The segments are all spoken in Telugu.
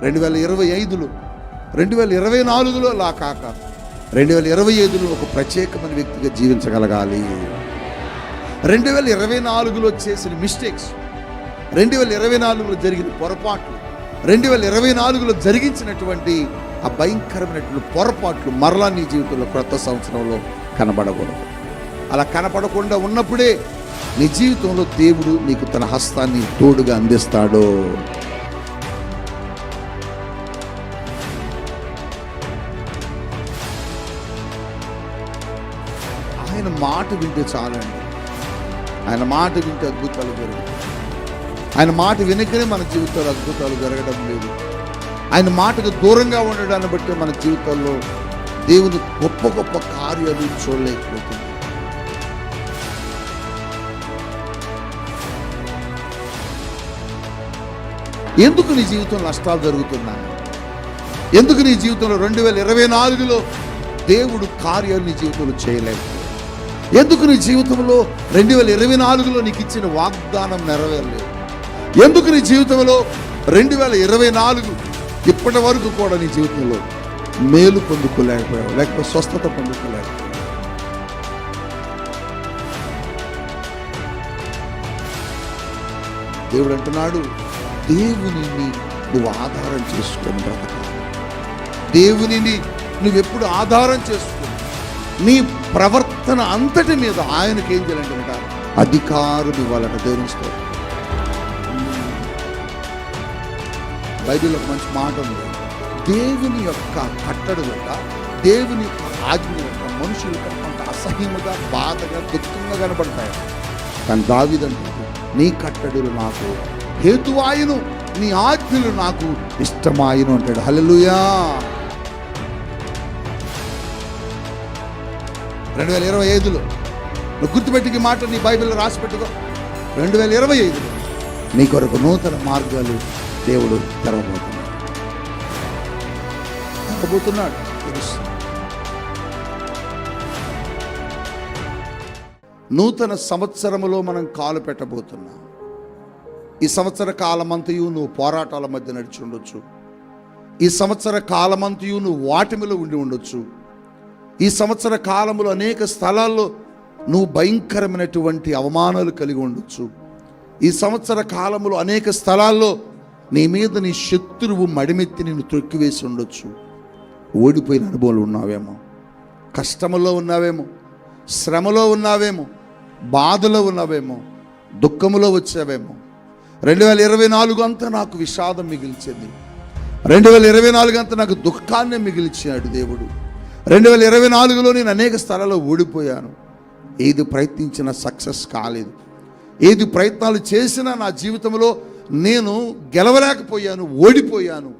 2025లో 2024లో అలా కాక 2025లో ఒక ప్రత్యేకమైన వ్యక్తిగా జీవించగలగాలి. 2024లో చేసిన మిస్టేక్స్, 2024లో జరిగిన పొరపాట్లు, 2024లో జరిగించినటువంటి ఆ భయంకరమైనటువంటి పొరపాట్లు మరలా నీ జీవితంలో కొత్త సంవత్సరంలో కనబడకూడదు. అలా కనపడకుండా ఉన్నప్పుడే నీ జీవితంలో దేవుడు నీకు తన హస్తాన్ని తోడుగా అందిస్తాడు. ఆయన మాట వింటే చాలండి. ఆయన మాట వింటే అద్భుతాలు జరుగుతాయి. ఆయన మాట వినకనే మన జీవితాల్లో అద్భుతాలు జరగడం లేదు. ఆయన మాటకు దూరంగా ఉండడాన్ని బట్టి మన జీవితాల్లో దేవుని గొప్ప గొప్ప కార్యాలు చూడలేకపోతుంది. ఎందుకు నీ జీవితంలో నష్టాలు జరుగుతున్నాయి? ఎందుకు నీ జీవితంలో 2024లో దేవుడు కార్యాలు నీ జీవితంలో చేయలేకపోయాడు? ఎందుకు నీ జీవితంలో 2024లో నీకు ఇచ్చిన వాగ్దానం నెరవేరలేదు? ఎందుకు నీ జీవితంలో 2024 ఇప్పటి వరకు కూడా నీ జీవితంలో మేలు పొందుకోలేకపోయావు, లేకపోతే స్వస్థత పొందుకోలేకపోయావు? దేవుడు అంటున్నాడు, దేవునిని నువ్వు ఆధారం చేసుకొని బ్రతకాలి. దేవునిని నువ్వెప్పుడు ఆధారం చేసుకుని నీ ప్రవర్తన అంతటి మీద ఆయనకి ఏం చేయాలంటే అధికారం ఇవ్వాలంట. దేవుని స్తోత్రం. బైబిల్లో ఒక మంచి మాట ఉంది, దేవుని యొక్క కట్టడలుట, దేవుని యొక్క ఆజ్ఞ యొక్క మనుషులకు కొంత అసహ్యముగా, బాధగా, దుఃఖంగా కనబడతాయి. కానీ దావీదంటాడు, నీ కట్టడలు నాకు హేతువాయును, నీ ఆజ్ఞలు నాకు ఇష్టమాయును అంటాడు. హల్లెలూయా. 2025లో నువ్వు గుర్తుపెట్టుకి మాట నీ బైబిల్లో రాసి పెట్టుకో. 2025లో నీ కొరకు నూతన మార్గాలు దేవుడు తెరవబోతున్నాడు. నూతన సంవత్సరములో మనం కాలు పెట్టబోతున్నాం. ఈ సంవత్సర కాలమంతయు నువ్వు పోరాటాల మధ్య నడిచి ఉండొచ్చు. ఈ సంవత్సర కాలమంతయు నువ్వు వాటిమిలో ఉండి ఉండొచ్చు. ఈ సంవత్సర కాలంలో అనేక స్థలాల్లో నువ్వు భయంకరమైనటువంటి అవమానాలు కలిగి ఉండొచ్చు. ఈ సంవత్సర కాలంలో అనేక స్థలాల్లో నీ మీద నీ శత్రువు మడిమెత్తి నిన్ను త్రొక్కివేసి ఉండొచ్చు. ఓడిపోయిన అనుభవాలు ఉన్నావేమో, కష్టములో ఉన్నావేమో, శ్రమలో ఉన్నావేమో, బాధలో ఉన్నావేమో, దుఃఖములో వచ్చావేమో. 2024 అంతా నాకు విషాదం మిగిల్చింది, 2024 అంతా నాకు దుఃఖాన్ని మిగిల్చాడు దేవుడు. 2024లో నేను అనేక స్థలాల్లో ఓడిపోయాను. ఏది ప్రయత్నించినా సక్సెస్ కాలేదు. ఏది ప్రయత్నాలు చేసినా నా జీవితంలో నేను గెలవలేకపోయాను, ఓడిపోయాను.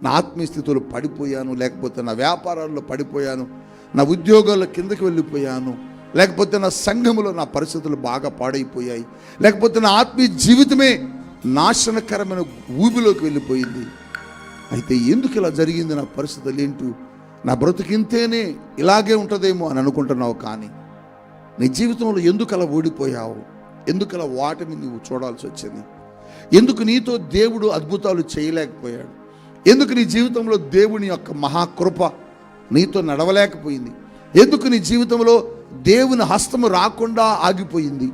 నా ఆత్మీయ స్థితిలో పడిపోయాను, లేకపోతే నా వ్యాపారాల్లో పడిపోయాను, నా ఉద్యోగాల్లో కిందకి వెళ్ళిపోయాను, లేకపోతే నా సంఘములో నా పరిస్థితులు బాగా పాడైపోయాయి, లేకపోతే నా ఆత్మీయ జీవితమే నాశనకరమైన ఊబిలోకి వెళ్ళిపోయింది. అయితే ఎందుకు ఇలా జరిగింది, నా పరిస్థితులు ఏంటో, నా బ్రతుకింతేనే ఇలాగే ఉంటుందేమో అని అనుకుంటున్నావు. కానీ నీ జీవితంలో ఎందుకు అలా ఓడిపోయావు? ఎందుకు అలా వాటిని నువ్వు చూడాల్సి వచ్చింది? ఎందుకు నీతో దేవుడు అద్భుతాలు చేయలేకపోయాడు? ఎందుకు నీ జీవితంలో దేవుని యొక్క మహాకృప నీతో నడవలేకపోయింది? ఎందుకు నీ జీవితంలో దేవుని హస్తము రాకుండా ఆగిపోయింది?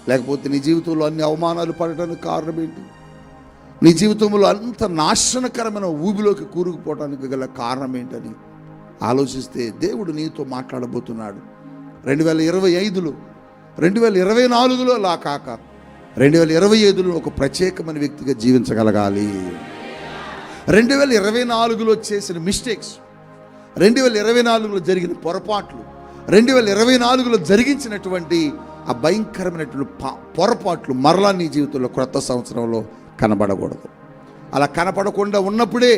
లేకపోతే నీ జీవితంలో అన్ని అవమానాలు పడటానికి కారణం ఏంటి? నీ జీవితంలో అంత నాశనకరమైన ఊబిలోకి కూరుకుపోవడానికి గల కారణం ఏంటని ఆలోచిస్తే దేవుడు నీతో మాట్లాడబోతున్నాడు. 2025లో 2024లో అలా కాక 2025లో ఒక ప్రత్యేకమైన వ్యక్తిగా జీవించగలగాలి. 2024లో చేసిన మిస్టేక్స్, 2024లో జరిగిన పొరపాట్లు, 2024లో జరిగించినటువంటి ఆ భయంకరమైనటువంటి పొరపాట్లు మరలా నీ జీవితంలో కొత్త సంవత్సరంలో కనబడకూడదు. అలా కనపడకుండా ఉన్నప్పుడే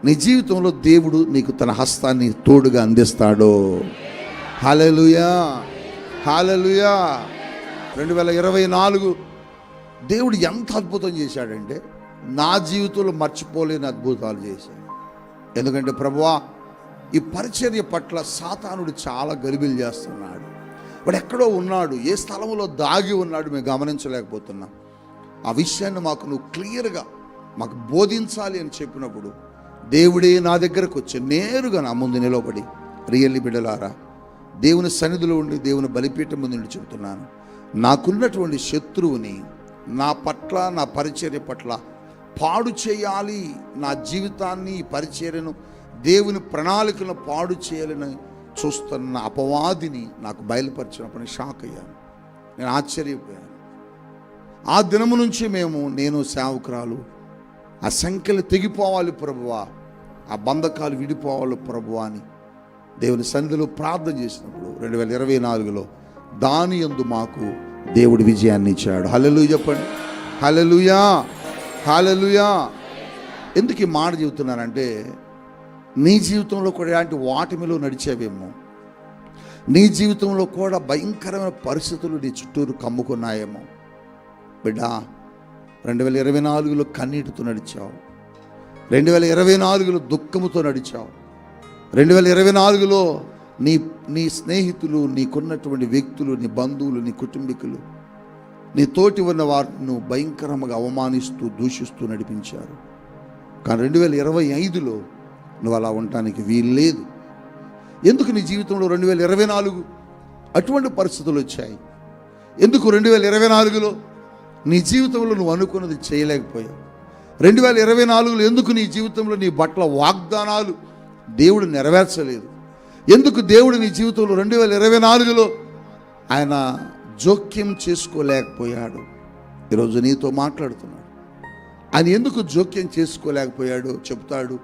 నీ జీవితంలో దేవుడు నీకు తన హస్తాన్ని తోడుగా అందిస్తాడు. హల్లెలూయా, హల్లెలూయా. 2024 దేవుడు ఎంత అద్భుతం చేశాడంటే నా జీవితంలో మర్చిపోలేని అద్భుతాలు చేశాడు. ఎందుకంటే ప్రభువా, ఈ పరిచర్య పట్ల సాతానుడు చాలా గలిబిలు చేస్తున్నాడు. వాడు ఎక్కడో ఉన్నాడు, ఏ స్థలంలో దాగి ఉన్నాడు మేము గమనించలేకపోతున్నాం. ఆ విషయాన్ని మాకు నువ్వు క్లియర్గా మాకు బోధించాలి అని చెప్పినప్పుడు దేవుడే నా దగ్గరకు వచ్చి నేరుగా నా ముందు నిలబడి, రియల్లీ బిడ్డలారా, దేవుని సన్నిధిలో ఉండి దేవుని బలిపీఠం ముందు నుండి చెబుతున్నాను, నాకున్నటువంటి శత్రువుని నా పట్ల, నా పరిచర్య పట్ల పాడు చేయాలి, నా జీవితాన్ని, పరిచర్యను, దేవుని ప్రణాళికలను పాడు చేయాలని చూస్తున్న అపవాదిని నాకు బయలుపరిచినప్పుడు షాక్ అయ్యాను. నేను ఆశ్చర్యపోయాను. ఆ దినము నుంచి నేను సేవకురాలు, ఆ సంఖ్యలు తెగిపోవాలి ప్రభువా, ఆ బంధకాలు విడిపోవాలి ప్రభువా అని దేవుని సన్నిధిలో ప్రార్థన చేసినప్పుడు 2024లో దాని యందు మాకు దేవుడు విజయాన్ని ఇచ్చాడు. హల్లెలూయా చెప్పండి. హల్లెలూయా, హల్లెలూయా. ఎందుకు ఈ మాట చెబుతున్నానంటే, నీ జీవితంలో కూడా ఇలాంటి వాటిమిలో నడిచేవేమో, నీ జీవితంలో కూడా భయంకరమైన పరిస్థితులు నీ చుట్టూరు కమ్ముకున్నాయేమో. బిడ్డ, 2024లో కన్నీటితో నడిచావు, 2024లో దుఃఖముతో నడిచావు, 2024లో నీ స్నేహితులు, నీకున్నటువంటి వ్యక్తులు, నీ బంధువులు, నీ కుటుంబీకులు, నీ తోటి ఉన్న వారిని భయంకరంగా అవమానిస్తూ దూషిస్తూ నడిపించారు. కానీ 2025లో నువ్వు అలా ఉండటానికి వీల్లేదు. ఎందుకు నీ జీవితంలో 2024 అటువంటి పరిస్థితులు వచ్చాయి? ఎందుకు 2024లో నీ జీవితంలో నువ్వు అనుకున్నది చేయలేకపోయావు? 2024లో ఎందుకు నీ జీవితంలో నీ పట్ల వాగ్దానాలు దేవుడు నెరవేర్చలేదు? ఎందుకు దేవుడు నీ జీవితంలో 2024లో ఆయన జోక్యం చేసుకోలేకపోయాడు? ఈరోజు నీతో మాట్లాడుతున్నాడు. ఆయన ఎందుకు జోక్యం చేసుకోలేకపోయాడు చెప్తాడు.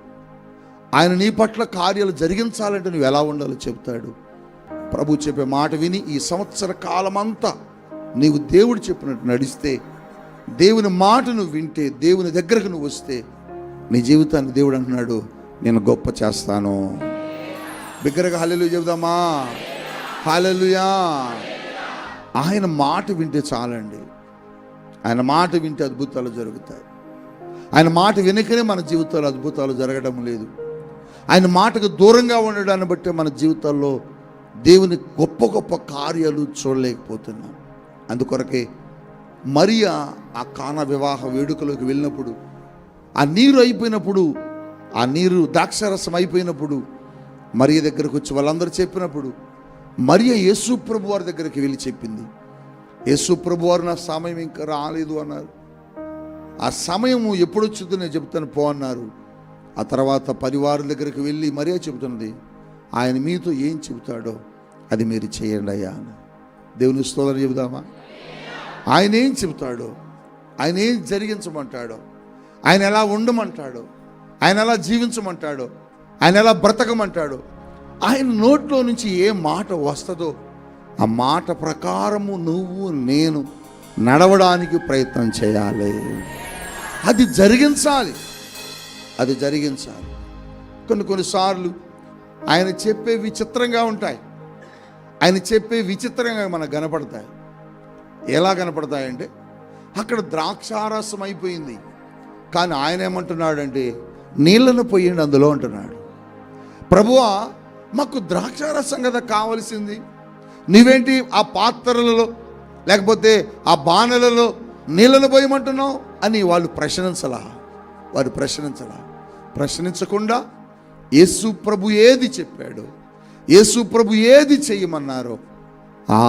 ఆయన నీ పట్ల కార్యాలు జరిగించాలంటే నువ్వు ఎలా ఉండాలో చెప్తాడు. ప్రభు చెప్పే మాట విని ఈ సంవత్సర కాలమంతా నీవు దేవుడు చెప్పినట్టు నడిస్తే, దేవుని మాట నువ్వు వింటే, దేవుని దగ్గరకు నువ్వు వస్తే, నీ జీవితాన్ని దేవుడు అంటున్నాడు, నేను గొప్ప చేస్తాను. బిగ్గరగా హల్లెలూయా చెబుదామా? హల్లెలూయా. ఆయన మాట వింటే చాలండి. ఆయన మాట వింటే అద్భుతాలు జరుగుతాయి. ఆయన మాట వెనుకనే మన జీవితాల్లో అద్భుతాలు జరగడం లేదు. ఆయన మాటకు దూరంగా ఉండడాన్ని బట్టి మన జీవితాల్లో దేవుని గొప్ప గొప్ప కార్యాలు చూడలేకపోతున్నాం. అందుకొరకే మరియా ఆ కానా వివాహ వేడుకలోకి వెళ్ళినప్పుడు, ఆ నీరు అయిపోయినప్పుడు, ఆ నీరు ద్రాక్షారసం అయిపోయినప్పుడు మరియ దగ్గరకు వచ్చి వాళ్ళందరూ చెప్పినప్పుడు మరియ యేసు ప్రభు వారి దగ్గరికి వెళ్ళి చెప్పింది. యేసు ప్రభు వారు నా సమయం ఇంకా రాలేదు అన్నారు. ఆ సమయం ఎప్పుడు వచ్చిందో నేను చెప్తాను పో అన్నారు. ఆ తర్వాత పరివారం దగ్గరికి వెళ్ళి మరియ చెబుతున్నది, ఆయన మీతో ఏం చెబుతాడో అది మీరు చేయండి అయ్యా అని. దేవుని స్తోత్రం చెబుదామా? ఆయన ఏం చెబుతాడో, ఆయన ఏం జరిగించమంటాడో, ఆయన ఎలా ఉండమంటాడో, ఆయన ఎలా జీవించమంటాడో, ఆయన ఎలా బ్రతకమంటాడో, ఆయన నోట్లో నుంచి ఏ మాట వస్తుందో ఆ మాట ప్రకారము నువ్వు నేను నడవడానికి ప్రయత్నం చేయాలి. అది జరిగించాలి, అది జరిగించాలి. కొన్నిసార్లు ఆయన చెప్పే విచిత్రంగా ఉంటాయి. ఆయన చెప్పే విచిత్రంగా మనకు కనపడతాయి. ఎలా కనపడతాయంటే, అక్కడ ద్రాక్షారసం అయిపోయింది, కానీ ఆయన ఏమంటున్నాడంటే నీళ్ళను పోయండి అందులో అంటున్నాడు. ప్రభువా, మాకు ద్రాక్షారసం కదా కావలసింది, నీవేంటి ఆ పాత్రలలో లేకపోతే ఆ బాణలలో నీళ్ళను పోయమంటున్నావు అని వాళ్ళు ప్రశ్నించకుండా యేసు ప్రభు ఏది చెప్పాడు, యేసు ప్రభు ఏది చేయమన్నారో ఆ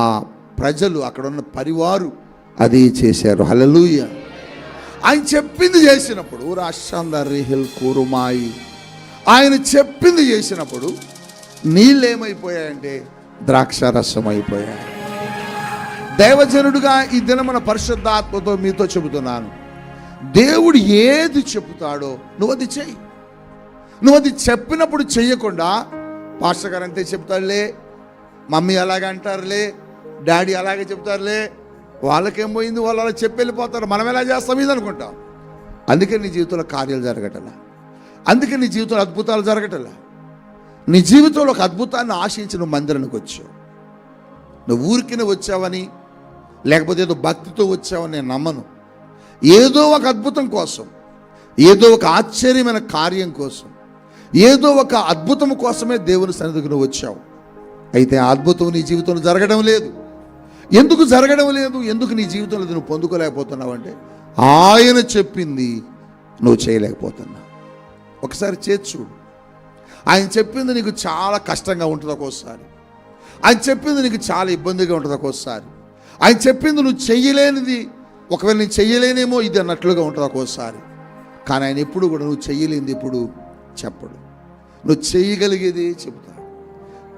ప్రజలు, అక్కడ ఉన్న పరివారు అది చేశారు. హల్లెలూయా. ఆయన చెప్పింది చేసినప్పుడు రాషాందరిహిల్ కూరుమాయి ఆయన చెప్పింది చేసినప్పుడు నీళ్ళు ఏమైపోయాయంటే ద్రాక్షారసం అయిపోయాయి. దైవజనుడుగా ఈ దినమున పరిశుద్ధాత్మతో మీతో చెబుతున్నాను, దేవుడు ఏది చెబుతాడో నువ్వు అది చెయ్యి. నువ్వు అది చెప్పినప్పుడు చెయ్యకుండా పాస్టర్ గారు అంతే చెప్తారులే, మమ్మీ అలాగే అంటారులే, డాడీ అలాగే చెప్తారులే, వాళ్ళకేం పోయింది, వాళ్ళు అలా చెప్పి వెళ్ళిపోతారు, మనం ఎలా చేస్తాం ఇది అనుకుంటాం. అందుకే నీ జీవితంలో కార్యాలు జరగటలా, అందుకే నీ జీవితంలో అద్భుతాలు జరగటలా. నీ జీవితంలో ఒక అద్భుతాన్ని ఆశించి నువ్వు మందిరానికి వచ్చావు. నువ్వు ఊరికినే వచ్చావని లేకపోతే ఏదో భక్తితో వచ్చావని నేను నమ్మను. ఏదో ఒక అద్భుతం కోసం, ఏదో ఒక ఆశ్చర్యమైన కార్యం కోసం, ఏదో ఒక అద్భుతం కోసమే దేవుని సన్నిధికి నువ్వు వచ్చావు. అయితే ఆ అద్భుతం నీ జీవితంలో జరగడం లేదు. ఎందుకు జరగడం లేదు? ఎందుకు నీ జీవితంలో నువ్వు పొందుకోలేకపోతున్నావు అంటే ఆయన చెప్పింది నువ్వు చేయలేకపోతున్నావు. ఒకసారి చేసి చూడు. ఆయన చెప్పింది నీకు చాలా కష్టంగా ఉంటుంది ఒక్కోసారి. ఆయన చెప్పింది నీకు చాలా ఇబ్బందిగా ఉంటుంది ఒక్కోసారి. ఆయన చెప్పింది నువ్వు చెయ్యలేనిది, ఒకవేళ నేను చెయ్యలేనేమో ఇది అన్నట్లుగా ఉంటుంది ఒక్కోసారి. కానీ ఆయన ఎప్పుడు కూడా నువ్వు చెయ్యలేనిది ఇప్పుడు చెప్పడు, నువ్వు చెయ్యగలిగేది చెబుతాడు.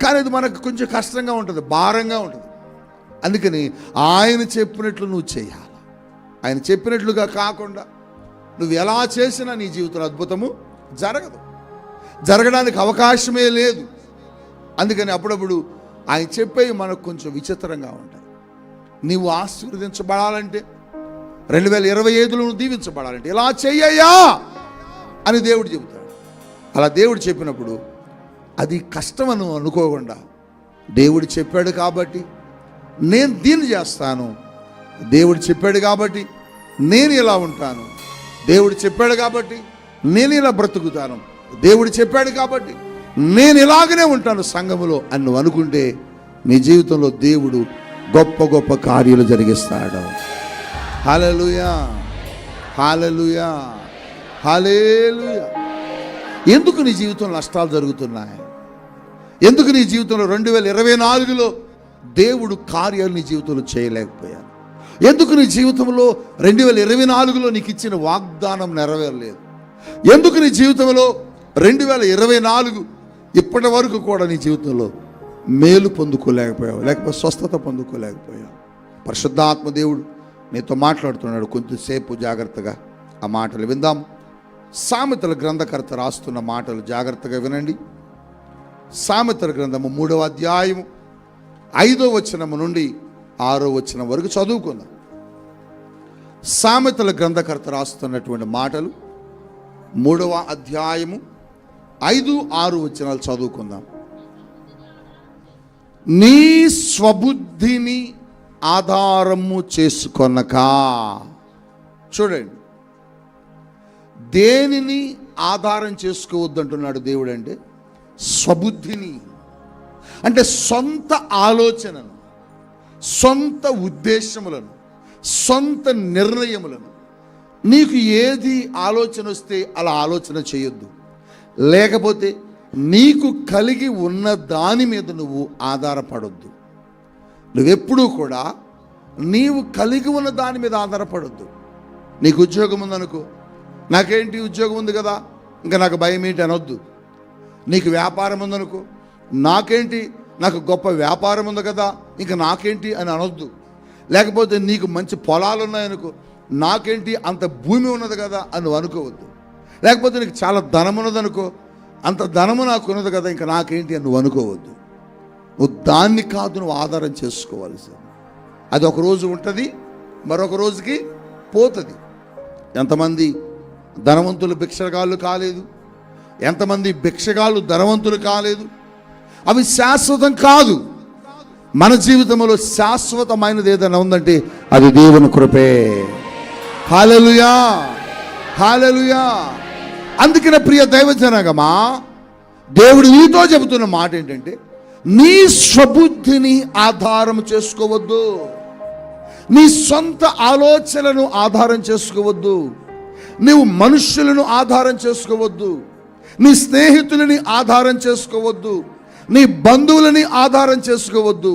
కానీ అది మనకు కొంచెం కష్టంగా ఉంటుంది, భారంగా ఉంటుంది. అందుకని ఆయన చెప్పినట్లు నువ్వు చేయాలి. ఆయన చెప్పినట్లుగా కాకుండా నువ్వు ఎలా చేసినా నీ జీవితంలో అద్భుతము జరగదు, జరగడానికి అవకాశమే లేదు. అందుకని అప్పుడప్పుడు ఆయన చెప్పేవి మనకు కొంచెం విచిత్రంగా ఉంటాయి. నీవు ఆశీర్వదించబడాలంటే 2025లో నువ్వు దీవించబడాలంటే ఇలా చెయ్యయ్యా అని దేవుడు చెబుతాడు. అలా దేవుడు చెప్పినప్పుడు అది కష్టమని అనుకోకుండా, దేవుడు చెప్పాడు కాబట్టి నేను దీన్ని చేస్తాను, దేవుడు చెప్పాడు కాబట్టి నేను ఇలా ఉంటాను, దేవుడు చెప్పాడు కాబట్టి నేను ఇలా బ్రతుకుతాను, దేవుడు చెప్పాడు కాబట్టి నేను ఇలాగనే ఉంటాను సంఘములో అని నువ్వు అనుకుంటే నీ జీవితంలో దేవుడు గొప్ప గొప్ప కార్యాలు జరిగిస్తాడు. హల్లెలూయా, హల్లెలూయా, హల్లెలూయా. ఎందుకు నీ జీవితంలో నష్టాలు జరుగుతున్నాయి? ఎందుకు నీ జీవితంలో 2024లో దేవుడు కార్యాలు నీ జీవితంలో చేయలేకపోయాడు? ఎందుకు నీ జీవితంలో 2024లో నీకు ఇచ్చిన వాగ్దానం నెరవేరలేదు? ఎందుకు నీ జీవితంలో 2024 ఇప్పటి వరకు కూడా నీ జీవితంలో మేలు పొందుకోలేకపోయావు, లేకపోతే స్వస్థత పొందుకోలేకపోయావు? పరిశుద్ధాత్మ దేవుడు నీతో మాట్లాడుతున్నాడు. కొంచెంసేపు జాగ్రత్తగా ఆ మాటలు విందాం. సామెతల గ్రంథకర్త రాస్తున్న మాటలు జాగ్రత్తగా వినండి. సామెతల గ్రంథము 3వ అధ్యాయము 5వ వచనము నుండి 6వ వచనం వరకు చదువుకుందాం. సామెతల గ్రంథకర్త రాస్తున్నటువంటి మాటలు 3వ అధ్యాయము 5, 6 వచనాలు చదువుకుందాం. నీ స్వబుద్ధిని ఆధారము చేసుకొనక. చూడండి, దేనిని ఆధారం చేసుకోవద్దు అంటున్నాడు దేవుడు అంటే స్వబుద్ధిని, అంటే సొంత ఆలోచనను, సొంత ఉద్దేశములను, సొంత నిర్ణయములను. నీకు ఏది ఆలోచన వస్తే అలా ఆలోచన చేయొద్దు. లేకపోతే నీకు కలిగి ఉన్న దాని మీద నువ్వు ఆధారపడొద్దు. నువ్వెప్పుడూ కూడా నీవు కలిగి ఉన్న దాని మీద ఆధారపడొద్దు. నీకు ఉద్యోగం ఉందనుకో, నాకేంటి ఉద్యోగం ఉంది కదా ఇంకా నాకు భయం ఏంటి అనొద్దు. నీకు వ్యాపారం ఉందనుకో, నాకేంటి నాకు గొప్ప వ్యాపారం ఉంది కదా ఇంకా నాకేంటి అని అనొద్దు. లేకపోతే నీకు మంచి పొలాలు ఉన్నాయనుకో, నాకేంటి అంత భూమి ఉన్నది కదా అని అనుకోవద్దు. లేకపోతే నీకు చాలా ధనం ఉన్నదనుకో, అంత ధనము నాకు ఉన్నది కదా ఇంకా నాకేంటి అని నువ్వు అనుకోవద్దు. నువ్వు దాన్ని కాదు నువ్వు ఆధారం చేసుకోవాల్సి. అది ఒక రోజు ఉంటుంది, మరొక రోజుకి పోతుంది. ఎంతమంది ధనవంతులు భిక్షగాళ్ళు కాలేదు, ఎంతమంది భిక్షగాళ్ళు ధనవంతులు కాలేదు. అవి శాశ్వతం కాదు. మన జీవితంలో శాశ్వతమైనది ఏదైనా ఉందంటే అది దేవుని కృపే. హల్లెలూయా, హల్లెలూయా. అందుకనే ప్రియ దైవజనగమా, దేవుడు నీతో చెబుతున్న మాట ఏంటంటే నీ స్వబుద్ధిని ఆధారం చేసుకోవద్దు, నీ సొంత ఆలోచనలను ఆధారం చేసుకోవద్దు, నీవు మనుష్యులను ఆధారం చేసుకోవద్దు, నీ స్నేహితులని ఆధారం చేసుకోవద్దు, నీ బంధువులని ఆధారం చేసుకోవద్దు.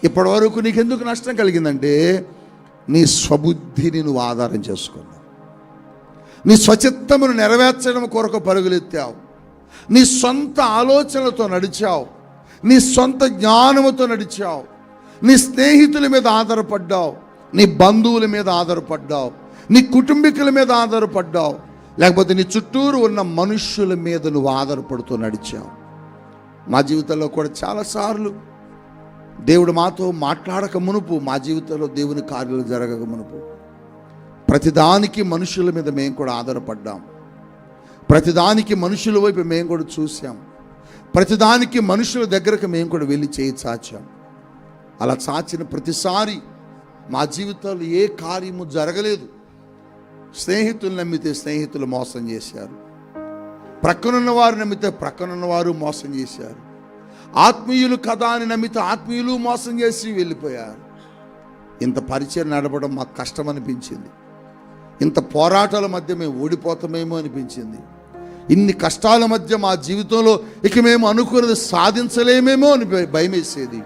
ఇప్పటి వరకు నీకెందుకు నష్టం కలిగిందంటే నీ స్వబుద్ధిని నువ్వు ఆధారం చేసుకున్నావు. నీ స్వచిత్తమును నెరవేర్చడం కొరకు పరుగులెత్తావు, నీ సొంత ఆలోచనలతో నడిచావు, నీ సొంత జ్ఞానముతో నడిచావు, నీ స్నేహితుల మీద ఆధారపడ్డావు, నీ బంధువుల మీద ఆధారపడ్డావు, నీ కుటుంబీకుల మీద ఆధారపడ్డావు, లేకపోతే నీ చుట్టూరు ఉన్న మనుష్యుల మీద నువ్వు ఆధారపడుతూ నడిచావు. మా జీవితంలో కూడా చాలాసార్లు దేవుడు మాతో మాట్లాడక మునుపు, మా జీవితంలో దేవుని కార్యాలు జరగక మునుపు ప్రతిదానికి మనుషుల మీద మేము కూడా ఆధారపడ్డాం. ప్రతిదానికి మనుషుల వైపు మేము కూడా చూసాం. ప్రతిదానికి మనుషుల దగ్గరకు మేము కూడా వెళ్ళి చేయి చాచాం. అలా చాచిన ప్రతిసారి మా జీవితంలో ఏ కార్యము జరగలేదు. స్నేహితులు నమ్మితే స్నేహితులు మోసం చేశారు, ప్రక్కనున్న వారు నమ్మితే ప్రక్కనున్న వారు మోసం చేశారు, ఆత్మీయులు కదా అని నమ్మితే ఆత్మీయులు మోసం చేసి వెళ్ళిపోయారు. ఇంత పరిచయం నడపడం మాకు కష్టం అనిపించింది. ఇంత పోరాటాల మధ్య మేము ఓడిపోతామేమో అనిపించింది. ఇన్ని కష్టాల మధ్య మా జీవితంలో ఇక మేము అనుకున్నది సాధించలేమేమో అని భయమేసేది.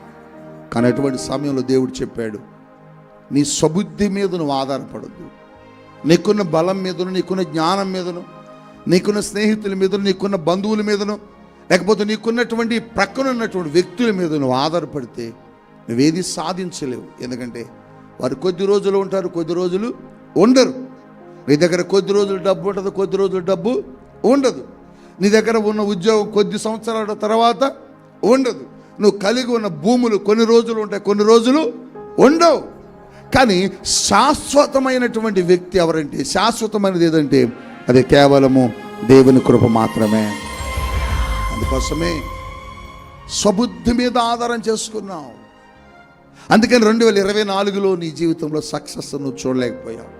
కానీ అటువంటి సమయంలో దేవుడు చెప్పాడు, నీ స్వబుద్ధి మీద నువ్వు ఆధారపడద్దు. నీకున్న బలం మీదను, నీకున్న జ్ఞానం మీదను, నీకున్న స్నేహితుల మీదను, నీకున్న బంధువుల మీదను, లేకపోతే నీకున్నటువంటి ప్రక్కన ఉన్నటువంటి వ్యక్తుల మీద నువ్వు ఆధారపడితే నువ్వేది సాధించలేవు. ఎందుకంటే వారు కొద్ది రోజులు ఉంటారు, కొద్ది రోజులు ఉండరు. నీ దగ్గర కొద్ది రోజులు డబ్బు ఉంటుంది, కొద్ది రోజులు డబ్బు ఉండదు. నీ దగ్గర ఉన్న ఉద్యోగం కొద్ది సంవత్సరాల తర్వాత ఉండదు. నువ్వు కలిగి ఉన్న భూములు కొన్ని రోజులు ఉంటాయి, కొన్ని రోజులు ఉండవు. కానీ శాశ్వతమైనటువంటి వ్యక్తి ఎవరంటే, శాశ్వతమైనది ఏదంటే అది కేవలము దేవుని కృప మాత్రమే. అందుకోసమే స్వబుద్ధి మీద ఆధారం చేసుకున్నావు. అందుకని 2024లో నీ జీవితంలో సక్సెస్ నువ్వు చూడలేకపోయావు.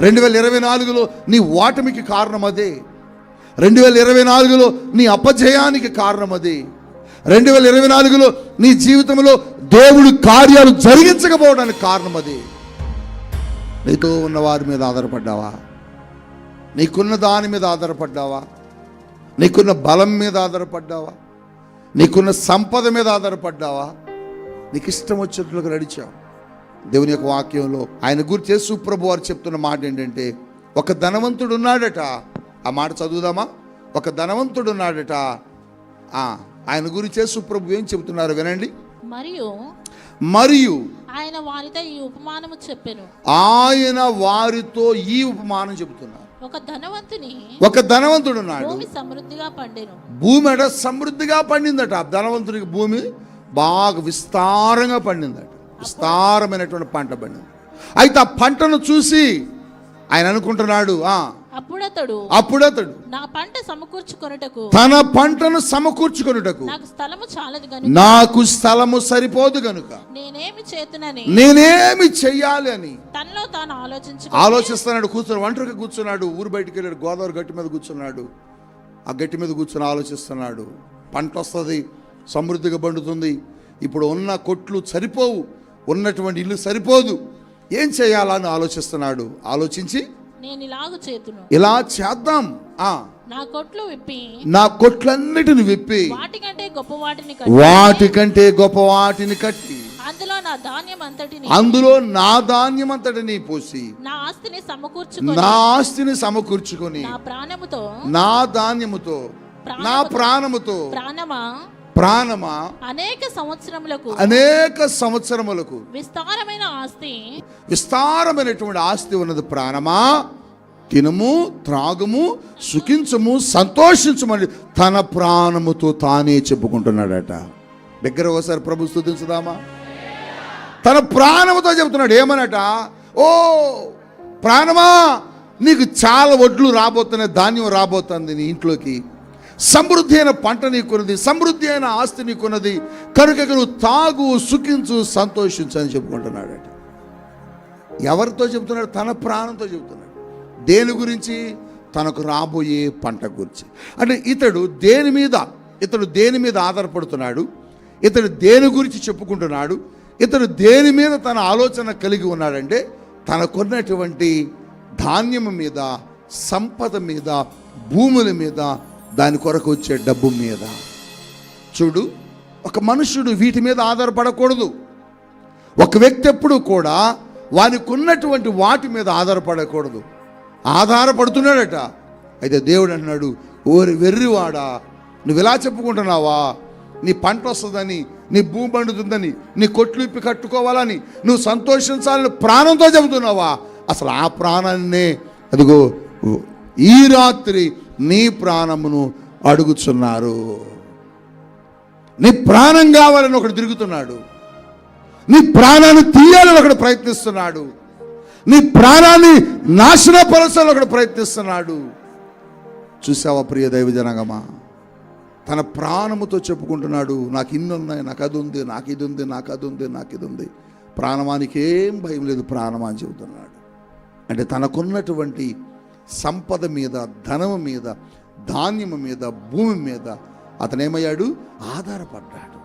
2024లో నీ ఓటమికి కారణం అదే. 2024లో నీ అపజయానికి కారణం అదే. 2024లో నీ జీవితంలో దేవుడి కార్యాలు జరిగించకపోవడానికి కారణం అదే. నీతో ఉన్న వారి మీద ఆధారపడ్డావా? నీకున్న దాని మీద ఆధారపడ్డావా? నీకున్న బలం మీద ఆధారపడ్డావా? నీకున్న సంపద మీద ఆధారపడ్డావా? నీకు ఇష్టం వచ్చినట్లుగా నడిచావు. దేవుని యొక్క వాక్యంలో ఆయన గురించి యేసు ప్రభు వారు చెప్తున్న మాట ఏంటంటే, ఒక ధనవంతుడు ఉన్నాడట. ఆ మాట చదువుదామా? ఒక ధనవంతుడు ఉన్నాడట. ఆయన గురించి యేసు ప్రభు ఏం చెబుతున్నారు వినండి. మరియు ఆయన వారితో ఈ ఉపమానము చెప్పెను. ఆయన వారితో ఈ ఉపమానం చెబుతున్నారు. ఒక ధనవంతుడు ఉన్నాడు. భూమి సమృద్ధిగా పండెను. భూమి అట సమృద్ధిగా పండిందట. ధనవంతుడికి భూమి బాగా విస్తారంగా పండిందట. విస్తారమైనటువంటి పంట పండింది. అయితే ఆ పంటను చూసి ఆయన అనుకుంటున్నాడు, అప్పుడతడు నా పంట సమకూర్చుకొనుటకు, తన పంటను సమకూర్చుకొనుటకు నాకు స్థలము సరిపోదు గనుక నేనేమి చెయ్యాలి అని తనలో తాను ఆలోచిస్తున్నాడు. ఒంటరిగా కూర్చున్నాడు. ఊరు బయటికి వెళ్ళాడు. గోదావరి గట్టి మీద కూర్చున్నాడు. ఆ గట్టి మీద కూర్చొని ఆలోచిస్తున్నాడు. పంట వస్తుంది, సమృద్ధిగా పండుతుంది. ఇప్పుడు ఉన్న కొట్లు సరిపోవు, ఉన్నటువంటి ఇల్లు సరిపోదు, ఏం చేయాలని ఆలోచిస్తున్నాడు. ఆలోచించి ఇలా చేద్దాం, నా కొట్లన్నిటిని విప్పి వాటికంటే గొప్ప వాటిని కట్టి అందులో నా ధాన్యం అంతటిని పోసి నా ఆస్తిని సమకూర్చుకొని నా ధాన్యముతో నా ప్రాణముతో ప్రాణమా అనేక సంవత్సరములకు విస్తారమైనటువంటి ఆస్తి ఉన్నది. ప్రాణమా, తినము, త్రాగుము, సుఖించము, సంతోషించమని తన ప్రాణముతో తానే చెప్పుకుంటున్నాడట. దగ్గర ఒకసారి ప్రభు స్తుతించుదామా? తన ప్రాణముతో చెబుతున్నాడు. ఏమనట? ఓ ప్రాణమా, నీకు చాలా వడ్లు రాబోతున్నాయి, ధాన్యం రాబోతుంది నీ ఇంట్లోకి, సమృద్ధి అయిన పంట నీకున్నది, సమృద్ధి అయిన ఆస్తి నీకున్నది, కనుక నువ్వు తాగు, సుఖించు, సంతోషించు అని చెప్పుకుంటున్నాడట. ఎవరితో చెబుతున్నాడు? తన ప్రాణంతో చెబుతున్నాడు. దేని గురించి? తనకు రాబోయే పంట గురించి. అంటే ఇతడు దేని మీద ఆధారపడుతున్నాడు? ఇతడు దేని గురించి చెప్పుకుంటున్నాడు? ఇతడు దేని మీద తన ఆలోచన కలిగి ఉన్నాడంటే తనకున్నటువంటి ధాన్యం మీద, సంపద మీద, భూముల మీద, దాని కొరకు వచ్చే డబ్బు మీద. చూడు, ఒక మనుషుడు వీటి మీద ఆధారపడకూడదు. ఒక వ్యక్తి ఎప్పుడు కూడా వానికి ఉన్నటువంటి వాటి మీద ఆధారపడకూడదు. ఆధారపడుతున్నాడట. అయితే దేవుడు అన్నాడు, ఓరి వెర్రివాడా, నువ్వు ఇలా చెప్పుకుంటున్నావా? నీ పంట వస్తుందని, నీ భూమి పండుతుందని, నీ కొట్లు ఇప్పి కట్టుకోవాలని, నువ్వు సంతోషించాలని ప్రాణంతో చెబుతున్నావా? అసలు ఆ ప్రాణాన్నే అదిగో ఈ రాత్రి నీ ప్రాణమును అడుగుతున్నారు. నీ ప్రాణం కావాలని ఒకడు తిరుగుతున్నాడు. నీ ప్రాణాన్ని తీయాలని ఒకడు ప్రయత్నిస్తున్నాడు. నీ ప్రాణాన్ని నాశనపరచాలని ఒకడు ప్రయత్నిస్తున్నాడు. చూసావా ప్రియ దైవ జనాంగమా? తన ప్రాణముతో చెప్పుకుంటున్నాడు, నాకు ఇన్ని ఉన్నాయి, నాకు అది ఉంది, నాకు ఇది ఉంది, నాకు అది ఉంది, నాకు ఇది ఉంది. ప్రాణమానికి ఏం భయం లేదు, ప్రాణమా అని చెబుతున్నాడు. అంటే తనకున్నటువంటి సంపద మీద, ధనము మీద, ధాన్యము మీద, భూమి మీద అతనేమయ్యాడు? ఆధారపడ్డాడు.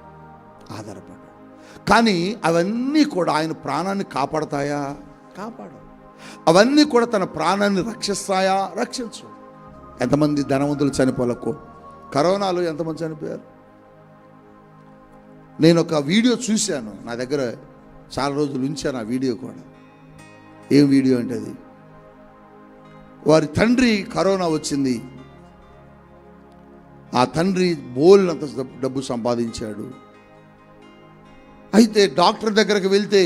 కానీ అవన్నీ కూడా ఆయన ప్రాణాన్ని కాపాడతాయా? కాపాడు. అవన్నీ కూడా తన ప్రాణాన్ని రక్షిస్తాయా? రక్షించు. ఎంతమంది ధనవంతులు చనిపోలకు కరోనాలో ఎంతమంది చనిపోయారు? నేను ఒక వీడియో చూశాను, నా దగ్గర చాలా రోజులు ఉంచాను ఆ వీడియో కూడా. ఏం వీడియో అంటే అది, వారి తండ్రి కరోనా వచ్చింది, ఆ తండ్రి బోల్నంత డబ్బు సంపాదించాడు. అయితే డాక్టర్ దగ్గరకు వెళ్తే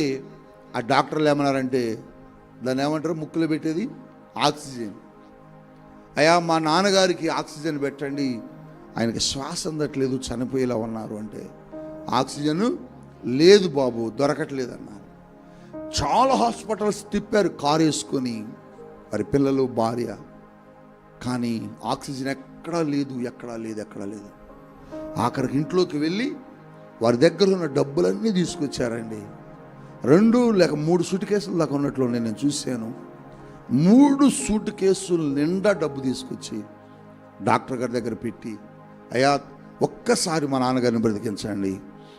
ఆ డాక్టర్లు ఏమన్నారంటే, దాన్ని ఏమంటారు, ముక్కులో పెట్టేది ఆక్సిజన్. అయ్యా మా నాన్నగారికి ఆక్సిజన్ పెట్టండి, ఆయనకి శ్వాస అందట్లేదు, చనిపోయేలా ఉన్నారు అంటే, ఆక్సిజన్ లేదు బాబు, దొరకట్లేదు అన్నారు. చాలా హాస్పిటల్స్ తిప్పారు కారు వేసుకొని, వారి పిల్లలు భార్య, కానీ ఆక్సిజన్ ఎక్కడా లేదు. ఆఖరికి ఇంట్లోకి వెళ్ళి వారి దగ్గర ఉన్న డబ్బులన్నీ తీసుకొచ్చారండి. 2 లేక 3 సూట్ కేసులు దాకా ఉన్నట్లు నేను చూశాను. 3 సూట్ కేసులు నిండా డబ్బు తీసుకొచ్చి డాక్టర్ గారి దగ్గర పెట్టి, అయ్యా ఒక్కసారి మా నాన్నగారిని బ్రతికించండి,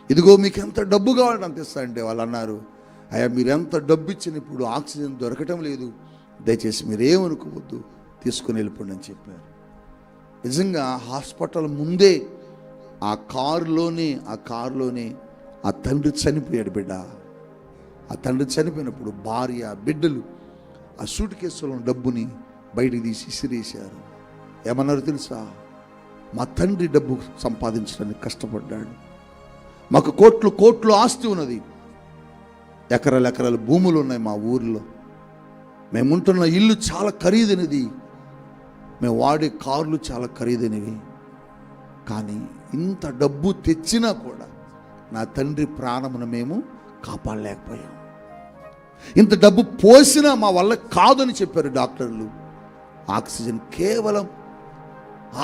ఇదిగో మీకు ఎంత డబ్బు కావాలని అంత ఇస్తా అంటే వాళ్ళు అన్నారు, అయ్యా మీరు ఎంత డబ్బు ఇచ్చిన ఇప్పుడు ఆక్సిజన్ దొరకటం లేదు, దయచేసి మీరేమనుకోవద్దు, తీసుకుని వెళ్ళిపోండి అని చెప్పారు. నిజంగా హాస్పిటల్ ముందే ఆ కారులోనే ఆ తండ్రి చనిపోయాడు. బిడ్డ ఆ తండ్రి చనిపోయినప్పుడు భార్య బిడ్డలు ఆ సూట్ కేసులో డబ్బుని బయటికి తీసి ఇసిరేశారు. ఏమన్నారు తెలుసా, మా తండ్రి డబ్బు సంపాదించడానికి కష్టపడ్డాడు, మాకు కోట్లు ఆస్తి ఉన్నది, ఎకరాలు భూములు ఉన్నాయి మా ఊరిలో, మేముంటున్న ఇల్లు చాలా ఖరీదైనది, మేము వాడే కార్లు చాలా ఖరీదైనవి, కానీ ఇంత డబ్బు తెచ్చినా కూడా నా తండ్రి ప్రాణమును మేము కాపాడలేకపోయాం, ఇంత డబ్బు పోసినా మా వల్ల కాదని చెప్పారు డాక్టర్లు. ఆక్సిజన్, కేవలం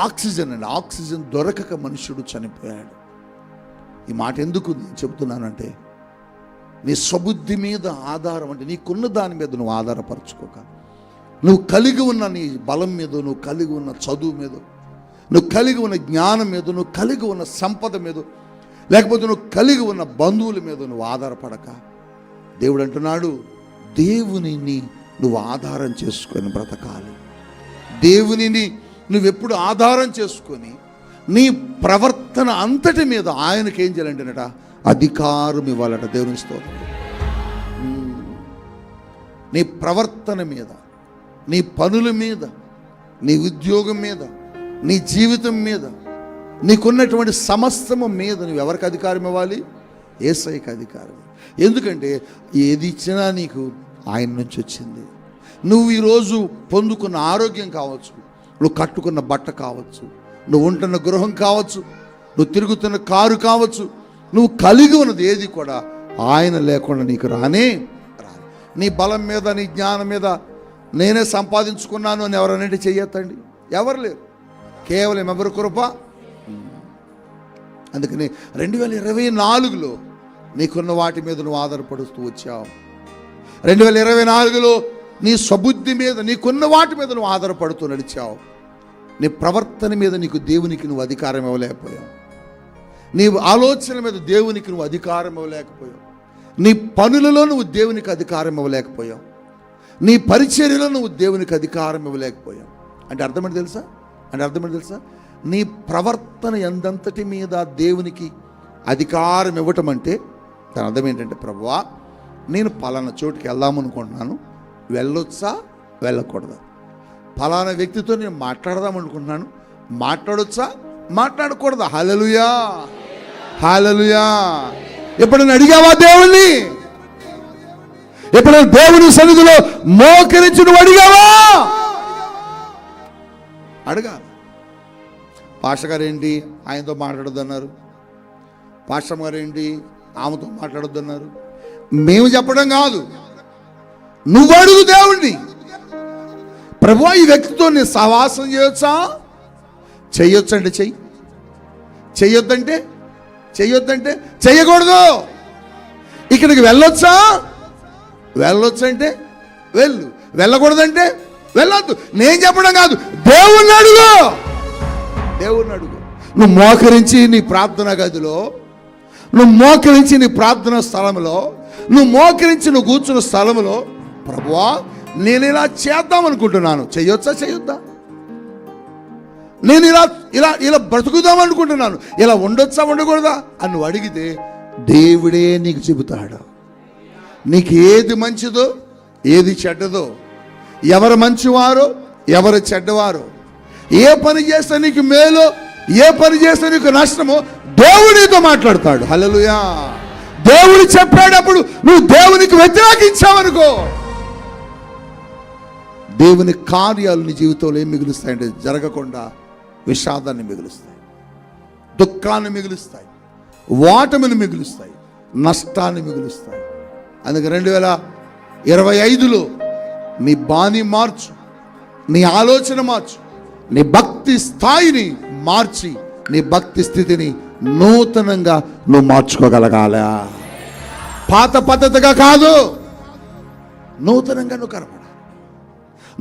ఆక్సిజన్ దొరకక మనుషుడు చనిపోయాడు. ఈ మాట ఎందుకు నేను చెబుతున్నానంటే, నీ స్వబుద్ధి మీద ఆధారం అంటే నీకున్న దాని మీద నువ్వు ఆధారపరచుకోక, నువ్వు కలిగి ఉన్న నీ బలం మీద, నువ్వు కలిగి ఉన్న చదువు మీద, నువ్వు కలిగి ఉన్న జ్ఞానం మీద, నువ్వు కలిగి ఉన్న సంపద మీద, లేకపోతే నువ్వు కలిగి ఉన్న బంధువుల మీద నువ్వు ఆధారపడక, దేవుడు అంటున్నాడు, దేవునిని నువ్వు ఆధారం చేసుకొని బ్రతకాలి. దేవునిని నువ్వెప్పుడు ఆధారం చేసుకొని నీ ప్రవర్తన అంతటి మీద ఆయనకి ఏం చేయాలంటేనట, అధికారం ఇవ్వాలట. దేవుని స్తోత్రం. నీ ప్రవర్తన మీద, నీ పనుల మీద, నీ ఉద్యోగం మీద, నీ జీవితం మీద, నీకున్నటువంటి సమస్తము మీద నువ్వు ఎవరికి అధికారం ఇవ్వాలి? యేసయ్యకి అధికారం. ఎందుకంటే ఏది ఇచ్చినా నీకు ఆయన నుంచి వచ్చింది. నువ్వు ఈరోజు పొందుకున్న ఆరోగ్యం కావచ్చు, నువ్వు కట్టుకున్న బట్ట కావచ్చు, నువ్వు ఉంటున్న గృహం కావచ్చు, నువ్వు తిరుగుతున్న కారు కావచ్చు, నువ్వు కలిగి ఉన్నది ఏది కూడా ఆయన లేకుండా నీకు రానే రాదు. నీ బలం మీద, నీ జ్ఞానం మీద నేనే సంపాదించుకున్నాను అని ఎవరనంటే చెయ్యొద్దండి, ఎవరు లేరు, కేవలం ఎవరి కృప. అందుకని 2024లో నీకున్న వాటి మీద నువ్వు ఆధారపడుతూ వచ్చావు. 2024లో నీ స్వబుద్ధి మీద, నీకున్న వాటి మీద నువ్వు ఆధారపడుతూ నడిచావు. నీ ప్రవర్తన మీద నీకు దేవునికి నువ్వు అధికారం ఇవ్వలేకపోయావు, నీ ఆలోచన మీద దేవునికి నువ్వు అధికారం ఇవ్వలేకపోయావు, నీ పనులలో నువ్వు దేవునికి అధికారం ఇవ్వలేకపోయావు, నీ పరిచర్యలో నువ్వు దేవునికి అధికారం ఇవ్వలేకపోయావు. అంటే అర్థమేంటి తెలుసా? నీ ప్రవర్తన ఎంతంతటి మీద దేవునికి అధికారం ఇవ్వటం అంటే దాని అర్థం ఏంటంటే, ప్రభువా నేను పలానా చోటుకి వెళ్దామనుకుంటున్నాను, వెళ్ళొచ్చా వెళ్ళకూడదా? పలానా వ్యక్తితో నేను మాట్లాడదామనుకుంటున్నాను, మాట్లాడొచ్చా మాట్లాడకూడదా? హల్లెలూయా, హల్లెలూయా. ఎప్పుడైనా అడిగావా దేవుణ్ణి? ఎప్పుడైనా దేవుని సన్నిధిలో మోకరించి నువ్వు అడిగావా? అడగాలి. పాస్టర్ గారు ఏంటి ఆయనతో మాట్లాడొద్దన్నారు, పాస్టర్ గారు ఏంటి ఆమెతో మాట్లాడొద్దన్నారు. మేము చెప్పడం కాదు, నువ్వు అడుగు దేవుణ్ణి. ప్రభువా ఈ వ్యక్తితో నేను సహవాసం చేయొచ్చా? చెయ్యొచ్చంటే చెయ్యి, చెయ్యొద్దంటే చెయ్యకూడదు. ఇక్కడికి వెళ్ళొచ్చా? వెళ్ళొచ్చంటే వెళ్ళు, వెళ్ళకూడదంటే వెళ్ళొద్దు. నేను చెప్పడం కాదు, దేవుణ్ణి అడుగు. నువ్వు మోకరించి నీ ప్రార్థన గదిలో, నువ్వు మోకరించి నీ ప్రార్థన స్థలంలో, నువ్వు మోకరించి నువ్వు కూర్చున్న స్థలంలో, ప్రభువా నేను ఇలా చేద్దాం అనుకుంటున్నాను, చెయ్యొచ్చా చేయొద్దా? నేను ఇలా ఇలా ఇలా బ్రతుకుదాం అనుకుంటున్నాను, ఇలా ఉండొచ్చా ఉండకూడదా అని నువ్వు అడిగితే దేవుడే నీకు చెబుతాడు. నీకు ఏది మంచిదో ఏది చెడ్డదో, ఎవరు మంచివారో ఎవరు చెడ్డవారో, ఏ పని చేస్తే నీకు మేలో ఏ పని చేస్తే నీకు నష్టమో దేవుడితో మాట్లాడతాడు. హల్లెలూయా. దేవుడు చెప్పేటప్పుడు నువ్వు దేవునికి వ్యతిరేకించావనుకో, దేవుని కార్యాలు నీ జీవితంలో ఏం మిగులుస్తాయంటే జరగకుండా విషాదాన్ని మిగులుస్తాయి, దుఃఖాన్ని మిగులుస్తాయి, ఓటమిని మిగులుస్తాయి, నష్టాన్ని మిగులుస్తాయి. అందుకే 2025లో నీ బాణి మార్చు, నీ ఆలోచన మార్చు, నీ భక్తి స్థాయిని మార్చి నీ భక్తి స్థితిని నూతనంగా నువ్వు మార్చుకోగలగాలా. పాత పద్ధతిగా కాదు, నూతనంగా నువ్వు కనపడాలి,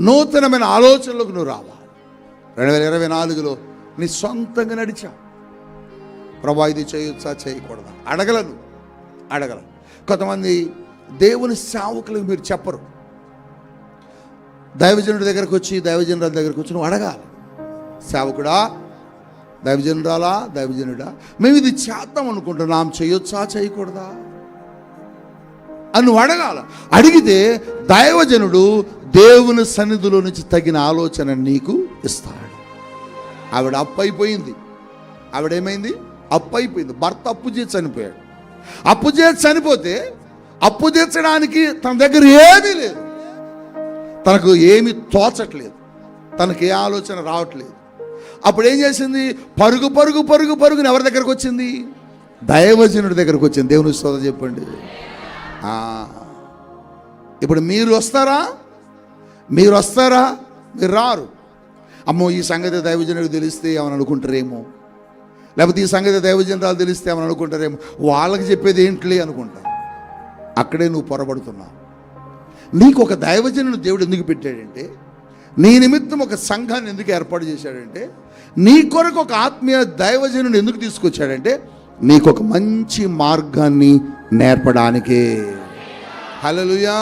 నూతనమైన ఆలోచనలకు నువ్వు రావాలి. 2024లో నీ సొంతంగా నడిచావు. ప్రభా ఇది చేయొచ్చా చేయకూడదా అడగలను. కొంతమంది దేవుని సేవకులకు మీరు చెప్పరు. దైవజనుడి దగ్గరకు వచ్చి దైవజనురాల దగ్గరకు వచ్చి నువ్వు అడగాలి, సేవకుడా, దైవజనురాలా, దైవజనుడా, మేము ఇది చేద్దాం అనుకుంటున్నాం, చేయొచ్చా చేయకూడదా అని నువ్వు అడగాల. అడిగితే దైవజనుడు దేవుని సన్నిధిలో నుంచి తగిన ఆలోచన నీకు ఇస్తాడు. ఆవిడ అప్పు అయిపోయింది. ఆవిడేమైంది? అప్పు అయిపోయింది. భర్త అప్పు చేసి చనిపోయాడు. అప్పు చేసి చనిపోతే అప్పు తీర్చడానికి తన దగ్గర ఏమీ లేదు, తనకు ఏమీ తోచట్లేదు, తనకి ఏ ఆలోచన రావట్లేదు. అప్పుడు ఏం చేసింది? పరుగు పరుగు పరుగు పరుగుని ఎవరి దగ్గరకు వచ్చింది? దైవజనుడి దగ్గరకు వచ్చింది. దేవుని స్తోత్రం చెప్పండి. ఇప్పుడు మీరు వస్తారా? మీరు రారు. అమ్మో ఈ సంగతి దైవజనుడికి తెలిస్తే ఏమని అనుకుంటారేమో, లేకపోతే ఈ సంగతి దైవజనురాలు తెలిస్తే ఏమని అనుకుంటారేమో, వాళ్ళకి చెప్పేది ఏంట్లే అనుకుంటా. అక్కడే నువ్వు పొరబడుతున్నావు. నీకు ఒక దైవజనుడు దేవుడు ఎందుకు పెట్టాడంటే, నీ నిమిత్తం ఒక సంఘాన్ని ఎందుకు ఏర్పాటు చేశాడంటే, నీ కొరకు ఒక ఆత్మీయ దైవజనుని ఎందుకు తీసుకొచ్చాడంటే, నీకు ఒక మంచి మార్గాన్ని నేర్పడానికే. హల్లెలూయా,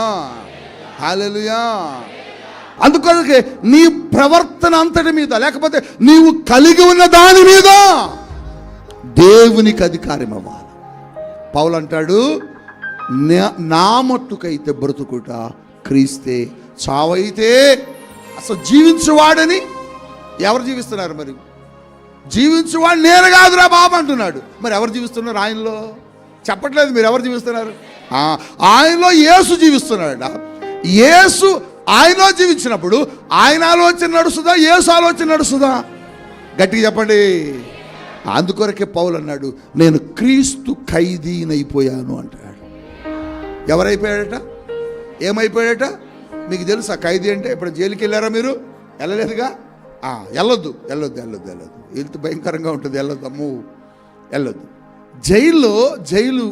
హల్లెలూయా. అందుకొరకే నీ ప్రవర్తన అంతటి మీద, లేకపోతే నీవు కలిగి ఉన్న దాని మీద దేవునికి అధికారం అవ్వాలి. పౌలు అంటాడు, నా మట్టుకైతే బ్రతుకుట క్రీస్తే, చావైతే. అసలు జీవించువాడని ఎవరు జీవిస్తున్నారు? మరి జీవించువాడు నేను కాదురా బాబు అంటున్నాడు. మరి ఎవరు జీవిస్తున్నారు? ఆయనలో చెప్పట్లేదు. మీరు ఎవరు జీవిస్తున్నారు? ఆయనలో యేసు జీవిస్తున్నాడు. యేసు ఆయనలో జీవించినప్పుడు ఆయన ఆలోచన నడుస్తుందా, యేసు ఆలోచన నడుస్తుందా? గట్టిగా చెప్పండి. అందుకొరకే పౌలు అన్నాడు, నేను క్రీస్తు ఖైదీనైపోయాను అంటాడు. ఎవరైపోయాడట? ఏమైపోయాడట? మీకు తెలుసా ఖైదీ అంటే? ఇప్పుడు జైలుకి వెళ్ళారా మీరు? వెళ్ళలేదుగా. వెళ్ళొద్దు. వెళ్తే భయంకరంగా ఉంటుంది. అమ్మో వెళ్ళొద్దు. జైలు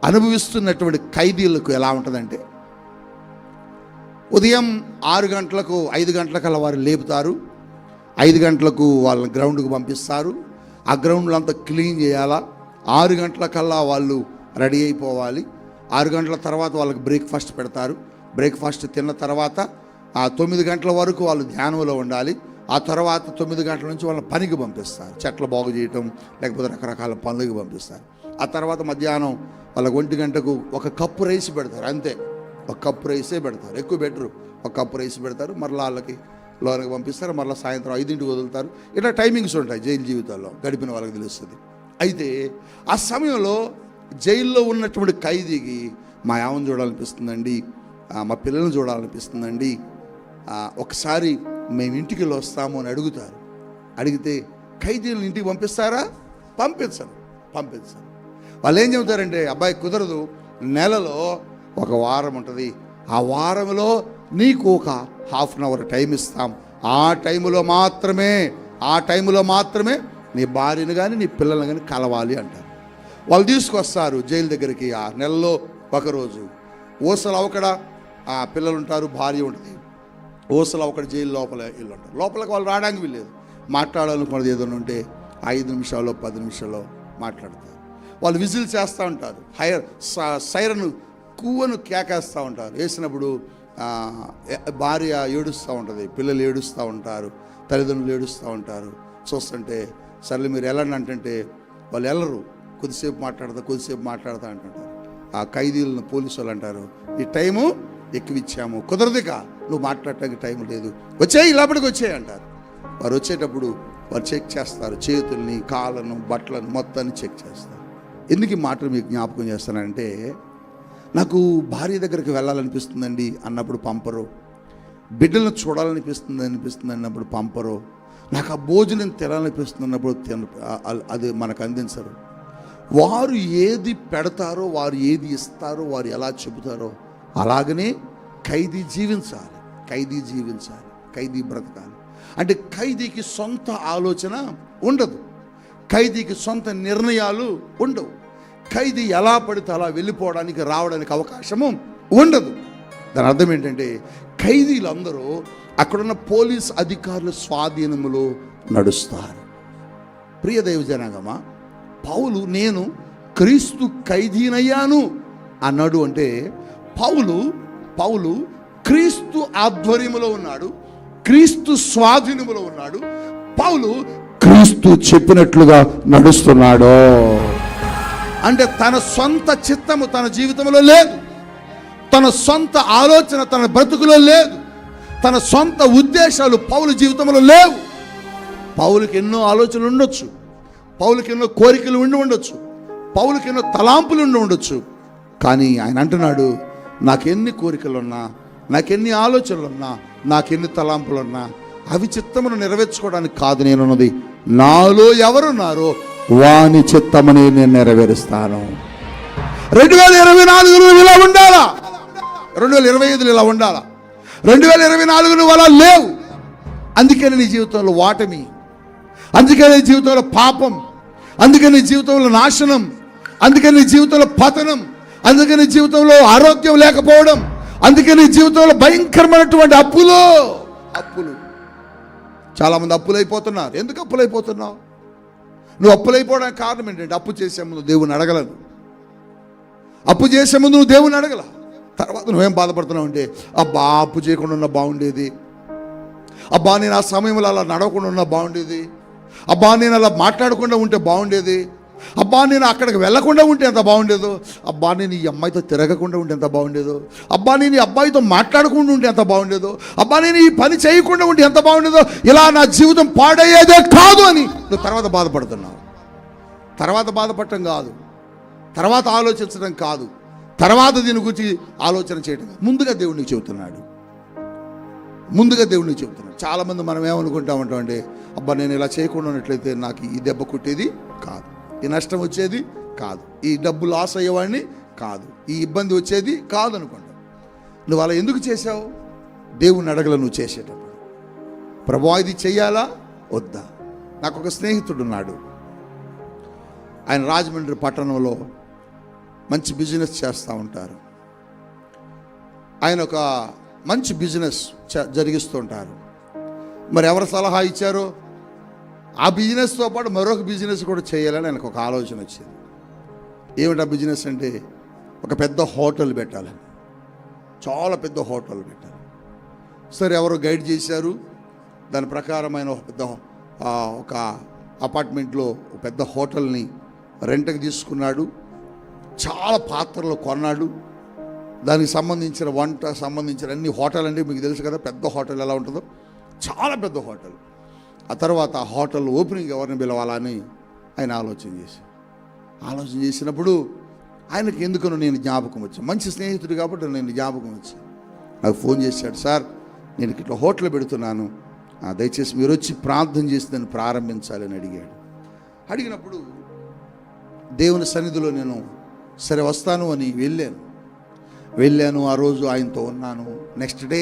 అనుభవిస్తున్నటువంటి ఖైదీలకు ఎలా ఉంటుందంటే, ఉదయం 6 గంటలకు 5 గంటలకల్లా వారు లేపుతారు. 5 గంటలకు వాళ్ళని గ్రౌండ్కి పంపిస్తారు. ఆ గ్రౌండ్లో అంతా క్లీన్ చేయాలా. 6 గంటలకల్లా వాళ్ళు రెడీ అయిపోవాలి. 6 గంటల తర్వాత వాళ్ళకి బ్రేక్ఫాస్ట్ పెడతారు. బ్రేక్ఫాస్ట్ తిన్న తర్వాత 9 గంటల వరకు వాళ్ళు ధ్యానంలో ఉండాలి. ఆ తర్వాత 9 గంటల నుంచి వాళ్ళని పనికి పంపిస్తారు. చెట్లు బాగు చేయటం, లేకపోతే రకరకాల పనులకు పంపిస్తారు. ఆ తర్వాత మధ్యాహ్నం వాళ్ళకి 1 గంటకు ఒక కప్పు రైస్ పెడతారు. అంతే, ఒక కప్పు రైసే పెడతారు. ఎక్కువ బెటరు. ఒక కప్పు రైస్ పెడతారు. మరలా వాళ్ళకి లోనికి పంపిస్తారు. మరలా సాయంత్రం 5ంటికి వదులుతారు. ఇట్లా టైమింగ్స్ ఉంటాయి జైలు జీవితాల్లో, గడిపిన వాళ్ళకి తెలుస్తుంది. అయితే ఆ సమయంలో జైల్లో ఉన్నటువంటి ఖైదీకి మా యావని చూడాలనిపిస్తుందండి, మా పిల్లల్ని చూడాలనిపిస్తుందండి, ఒకసారి మేము ఇంటికి వస్తాము అని అడుగుతారు. అడిగితే ఖైదీలను ఇంటికి పంపిస్తారా? పంపించరు. వాళ్ళు ఏం చెబుతారంటే, అబ్బాయి కుదరదు, నెలలో ఒక వారం ఉంటుంది, ఆ వారంలో నీకు ఒక ½ అన్ అవర్ టైం ఇస్తాం, ఆ టైంలో మాత్రమే నీ భార్యను కానీ నీ పిల్లల్ని కానీ కలవాలి అంటారు. వాళ్ళు తీసుకొస్తారు జైలు దగ్గరికి. ఆ నెలలో ఒకరోజు ఊసలు అవకడ ఆ పిల్లలు ఉంటారు, భార్య ఉంటుంది. ఊసలు అవకడ జైలు లోపల ఇల్లు ఉంటారు. లోపలికి వాళ్ళు రావడానికి వీల్లేదు. మాట్లాడాలనుకున్నది ఏదైనా ఉంటే 5 నిమిషాల్లో 10 నిమిషాల్లో మాట్లాడతారు. వాళ్ళు విజిల్ చేస్తూ ఉంటారు. సైరను కువ్వను కేకేస్తూ ఉంటారు. వేసినప్పుడు భార్య ఏడుస్తూ ఉంటుంది, పిల్లలు ఏడుస్తూ ఉంటారు, తల్లిదండ్రులు ఏడుస్తూ ఉంటారు. చూస్తుంటే సర్లే మీరు వెళ్ళండి అంటే వాళ్ళు వెళ్ళరు. కొద్దిసేపు మాట్లాడతా అంటుంటారు. ఆ ఖైదీలను పోలీసు వాళ్ళు అంటారు, ఈ టైము ఎక్కువ ఇచ్చాము, కుదరదుగా, నువ్వు మాట్లాడటానికి టైం లేదు, వచ్చేయి లోపలికి వచ్చేయి అంటారు. వారు వచ్చేటప్పుడు వారు చెక్ చేస్తారు, చేతుల్ని, కాళ్ళను, బట్టలను మొత్తాన్ని చెక్ చేస్తారు. ఎందుకు ఈ మాటలు మీకు జ్ఞాపకం చేస్తానంటే, నాకు భార్య దగ్గరికి వెళ్ళాలనిపిస్తుందండి అన్నప్పుడు పంపరు, బిడ్డలను చూడాలనిపిస్తుంది అన్నప్పుడు పంపరు, నాకు ఆ భోజనం తినాలనిపిస్తుంది అన్నప్పుడు అది మనకు అందించరు. వారు ఏది పెడతారో, వారు ఏది ఇస్తారో, వారు ఎలా చెబుతారో అలాగనే ఖైదీ జీవించాలి, ఖైదీ బ్రతకాలి. అంటే ఖైదీకి సొంత ఆలోచన ఉండదు, ఖైదీకి సొంత నిర్ణయాలు ఉండవు, ఖైదీ ఎలా పడితే అలా వెళ్ళిపోవడానికి రావడానికి అవకాశము ఉండదు. దాని అర్థం ఏంటంటే ఖైదీలందరూ అక్కడున్న పోలీస్ అధికారుల స్వాధీనములో నడుస్తారు. ప్రియ దైవ జనాంగమా, పౌలు నేను క్రీస్తు ఖైదీనయ్యాను అన్నాడు అంటే పౌలు క్రీస్తు ఆధ్వర్యములో ఉన్నాడు, క్రీస్తు స్వాధీనములో ఉన్నాడు, పౌలు క్రీస్తు చెప్పినట్లుగా నడుస్తున్నాడు. అంటే తన సొంత చిత్తము తన జీవితంలో లేదు, తన సొంత ఆలోచన తన బ్రతుకులో లేదు, తన సొంత ఉద్దేశాలు పౌలు జీవితంలో లేవు. పౌలుకి ఎన్నో ఆలోచనలు ఉండొచ్చు, పౌలుకి ఎన్నో కోరికలు ఉండొచ్చు, పౌలుకి ఎన్నో తలాంపులు ఉండొచ్చు. కానీ ఆయన అంటున్నాడు, నాకెన్ని కోరికలున్నా, నాకెన్ని ఆలోచనలున్నా, నాకెన్ని తలాంపులున్నా అవి చిత్తమును నెరవేర్చుకోవడానికి కాదు నేనున్నది, నాలో ఎవరున్నారో వాని చిత్తమని నేను నెరవేరుస్తాను. 2024 ఇలా ఉండాలా, 2025 ఇలా ఉండాలా, 2024 అలా లేవు. అందుకని నీ జీవితంలో వాటమి, అందుకని నీ జీవితంలో పాపం, అందుకని నీ జీవితంలో నాశనం, అందుకని నీ జీవితంలో పతనం, అందుకని నీ జీవితంలో ఆరోగ్యం లేకపోవడం, అందుకని నీ జీవితంలో భయంకరమైనటువంటి అప్పులు. చాలామంది అప్పులైపోతున్నారు. ఎందుకు అప్పులైపోతున్నావు? నువ్వు అప్పులైపోవడానికి కారణం ఏంటంటే, అప్పు చేసే ముందు దేవుని అడగలను, అప్పు చేసే ముందు నువ్వు దేవుని అడగల. తర్వాత నువ్వేం బాధపడుతున్నావు అంటే, అబ్బా అప్పు చేయకుండా ఉన్నా బాగుండేది, అబ్బా నేను ఆ సమయంలో అలా నడవకుండా ఉన్నా బాగుండేది, అబ్బా నేను అలా మాట్లాడకుండా ఉంటే బాగుండేది, అబ్బా నేను అక్కడికి వెళ్లకుండా ఉంటే ఎంత బాగుండేదో, అబ్బా నేను ఈ అమ్మాయితో తిరగకుండా ఉంటే ఎంత బాగుండేదో, అబ్బా నేను ఈ అబ్బాయితో మాట్లాడకుండా ఉంటే ఎంత బాగుండేదో, అబ్బా నేను ఈ పని చేయకుండా ఉంటే ఎంత బాగుండేదో, ఇలా నా జీవితం పాడయ్యేదే కాదు అని నువ్వు తర్వాత బాధపడుతున్నావు. తర్వాత బాధపడటం కాదు, తర్వాత ఆలోచించడం కాదు, తర్వాత దీని గురించి ఆలోచన చేయడం, ముందుగా దేవుడికి చెబుతున్నాడు. చాలామంది మనం ఏమనుకుంటామంటే, అబ్బా నేను ఇలా చేయకుండా ఉన్నట్లయితే నాకు ఈ దెబ్బ కుట్టేది కాదు, ఈ నష్టం వచ్చేది కాదు, ఈ డబ్బు లాస్ అయ్యేవాడిని కాదు, ఈ ఇబ్బంది వచ్చేది కాదు అనుకుంటా. నువ్వు అలా ఎందుకు చేసావు? దేవుని అడగల నువ్వు చేసేటప్పుడు, ప్రభువా ఇది చెయ్యాలా వద్దా? నాకు ఒక స్నేహితుడు ఉన్నాడు, ఆయన రాజమండ్రి పట్టణంలో మంచి బిజినెస్ చేస్తూ ఉంటారు. ఆయన ఒక మంచి బిజినెస్ జరిగిస్తూ ఉంటారు. మరి ఎవరు సలహా ఇచ్చారో ఆ బిజినెస్తో పాటు మరొక బిజినెస్ కూడా చేయాలని ఆయనకు ఒక ఆలోచన వచ్చింది. ఏమిటి ఆ బిజినెస్ అంటే, ఒక పెద్ద హోటల్ పెట్టాలని, చాలా పెద్ద హోటల్ పెట్టాలి. సరే ఎవరు గైడ్ చేశారు, దాని ప్రకారం ఆయన ఒక అపార్ట్మెంట్లో ఒక పెద్ద హోటల్ని రెంట్కి తీసుకున్నాడు, చాలా పాత్రలు కొన్నాడు, దానికి సంబంధించిన వంట సంబంధించిన అన్ని హోటల్ అంటే మీకు తెలుసు కదా, పెద్ద హోటల్ ఎలా ఉంటుందో, చాలా పెద్ద హోటల్. ఆ తర్వాత ఆ హోటల్ ఓపెనింగ్ ఎవరిని పిలవాలని ఆయన ఆలోచన చేసినప్పుడు ఆయనకి ఎందుకనో నేను జ్ఞాపకం వచ్చాను, మంచి స్నేహితుడు కాబట్టి నేను జ్ఞాపకం వచ్చాను. నాకు ఫోన్ చేశాడు, సార్ నేను ఇట్లా హోటల్ పెడుతున్నాను, దయచేసి మీరు వచ్చి ప్రార్థన చేసి దాన్ని ప్రారంభించాలని అడిగినప్పుడు దేవుని సన్నిధిలో నేను సరే వస్తాను అని వెళ్ళాను. ఆ రోజు ఆయనతో ఉన్నాను. Next day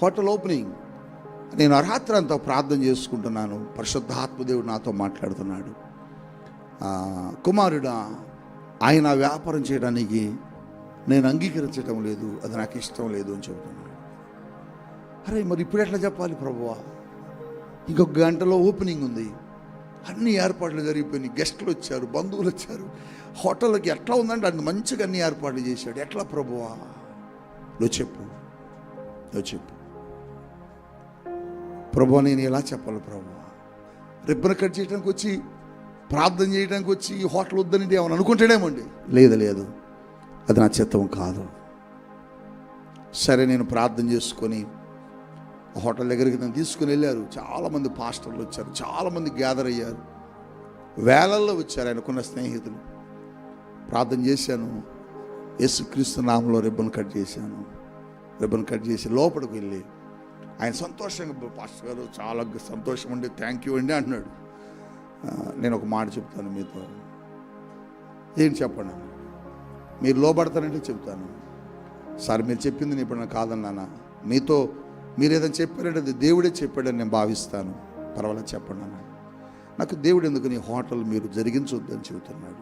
hotel opening. నేను రాత్రి అంతా ప్రార్థన చేసుకుంటున్నాను. పరిశుద్ధాత్మదేవుడు నాతో మాట్లాడుతున్నాడు, కుమారుడా ఆయన వ్యాపారం చేయడానికి నేను అంగీకరించడం లేదు, అది నాకు ఇష్టం లేదు అని చెబుతున్నాడు. అరే మరి ఇప్పుడు ఎట్లా చెప్పాలి ప్రభువా? ఇంకొక గంటలో ఓపెనింగ్ ఉంది, అన్ని ఏర్పాట్లు జరిగిపోయినాయి, గెస్టులు వచ్చారు, బంధువులు వచ్చారు, హోటల్కి ఎట్లా ఉందంటే అన్ని మంచిగా అన్ని ఏర్పాట్లు చేశాడు. ఎట్లా ప్రభువా? నువ్వు చెప్పు ప్రభువా, నేను ఎలా చెప్పాలి ప్రభువా? రిబ్బన్ కట్ చేయడానికి వచ్చి, ప్రార్థన చేయడానికి వచ్చి ఈ హోటల్ వద్దనండి ఏమని అనుకుంటాడేమండి. లేదు, అది నా చిత్తం కాదు. సరే, నేను ప్రార్థన చేసుకొని హోటల్ దగ్గరికి నన్ను తీసుకుని వెళ్ళారు. చాలామంది పాస్టర్లు వచ్చారు, చాలామంది గ్యాదర్ అయ్యారు, వేలల్లో వచ్చారు ఆయనకున్న స్నేహితులు. ప్రార్థన చేశాను, యేసుక్రీస్తు నామంలో రిబ్బన్ కట్ చేశాను. రిబ్బన్ కట్ చేసి లోపలికి వెళ్ళి ఆయన సంతోషంగా, పాస్టర్ గారు చాలా సంతోషం అండి, థ్యాంక్ యూ అండి అంటున్నాడు. నేను ఒక మాట చెప్తాను మీతో. ఏం చెప్పండి, మీరు లోబడతానంటే చెప్తాను. సార్ మీరు చెప్పింది నేను ఇప్పుడు నాకు కాదన్నానా, మీతో మీరు ఏదైనా చెప్పారంటే అది దేవుడే చెప్పాడని నేను భావిస్తాను, పర్వాలేదు చెప్పండి అన్నాడు. నాకు దేవుడు ఎందుకు నీ హోటల్ మీరు జరిగించొద్దని చెబుతున్నాడు,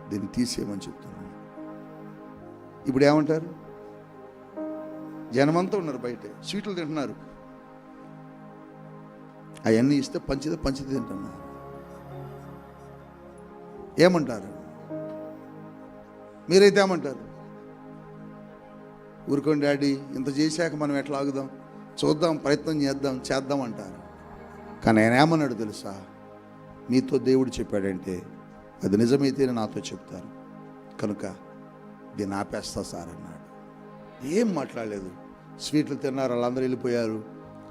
దీన్ని తీసేయమని చెప్తున్నాను. ఇప్పుడు ఏమంటారు? జనమంతా ఉన్నారు బయట, స్వీట్లు తింటున్నారు, అవన్నీ ఇస్తే పంచిది తింటున్నారు. ఏమంటారు? మీరైతే ఏమంటారు? ఊరుకోండి డాడీ, ఇంత చేశాక మనం ఎట్లా ఆగుదాం, చూద్దాం, ప్రయత్నం చేద్దాం అంటారు. కానీ ఆయన ఏమన్నాడు తెలుసా? మీతో దేవుడు చెప్పాడంటే అది నిజమైతేనే నాతో చెప్తారు, కనుక దీన్ని ఆపేస్తా సార్ అన్నాడు. ఏం మాట్లాడలేదు, స్వీట్లు తిన్నారు, వాళ్ళందరూ వెళ్ళిపోయారు,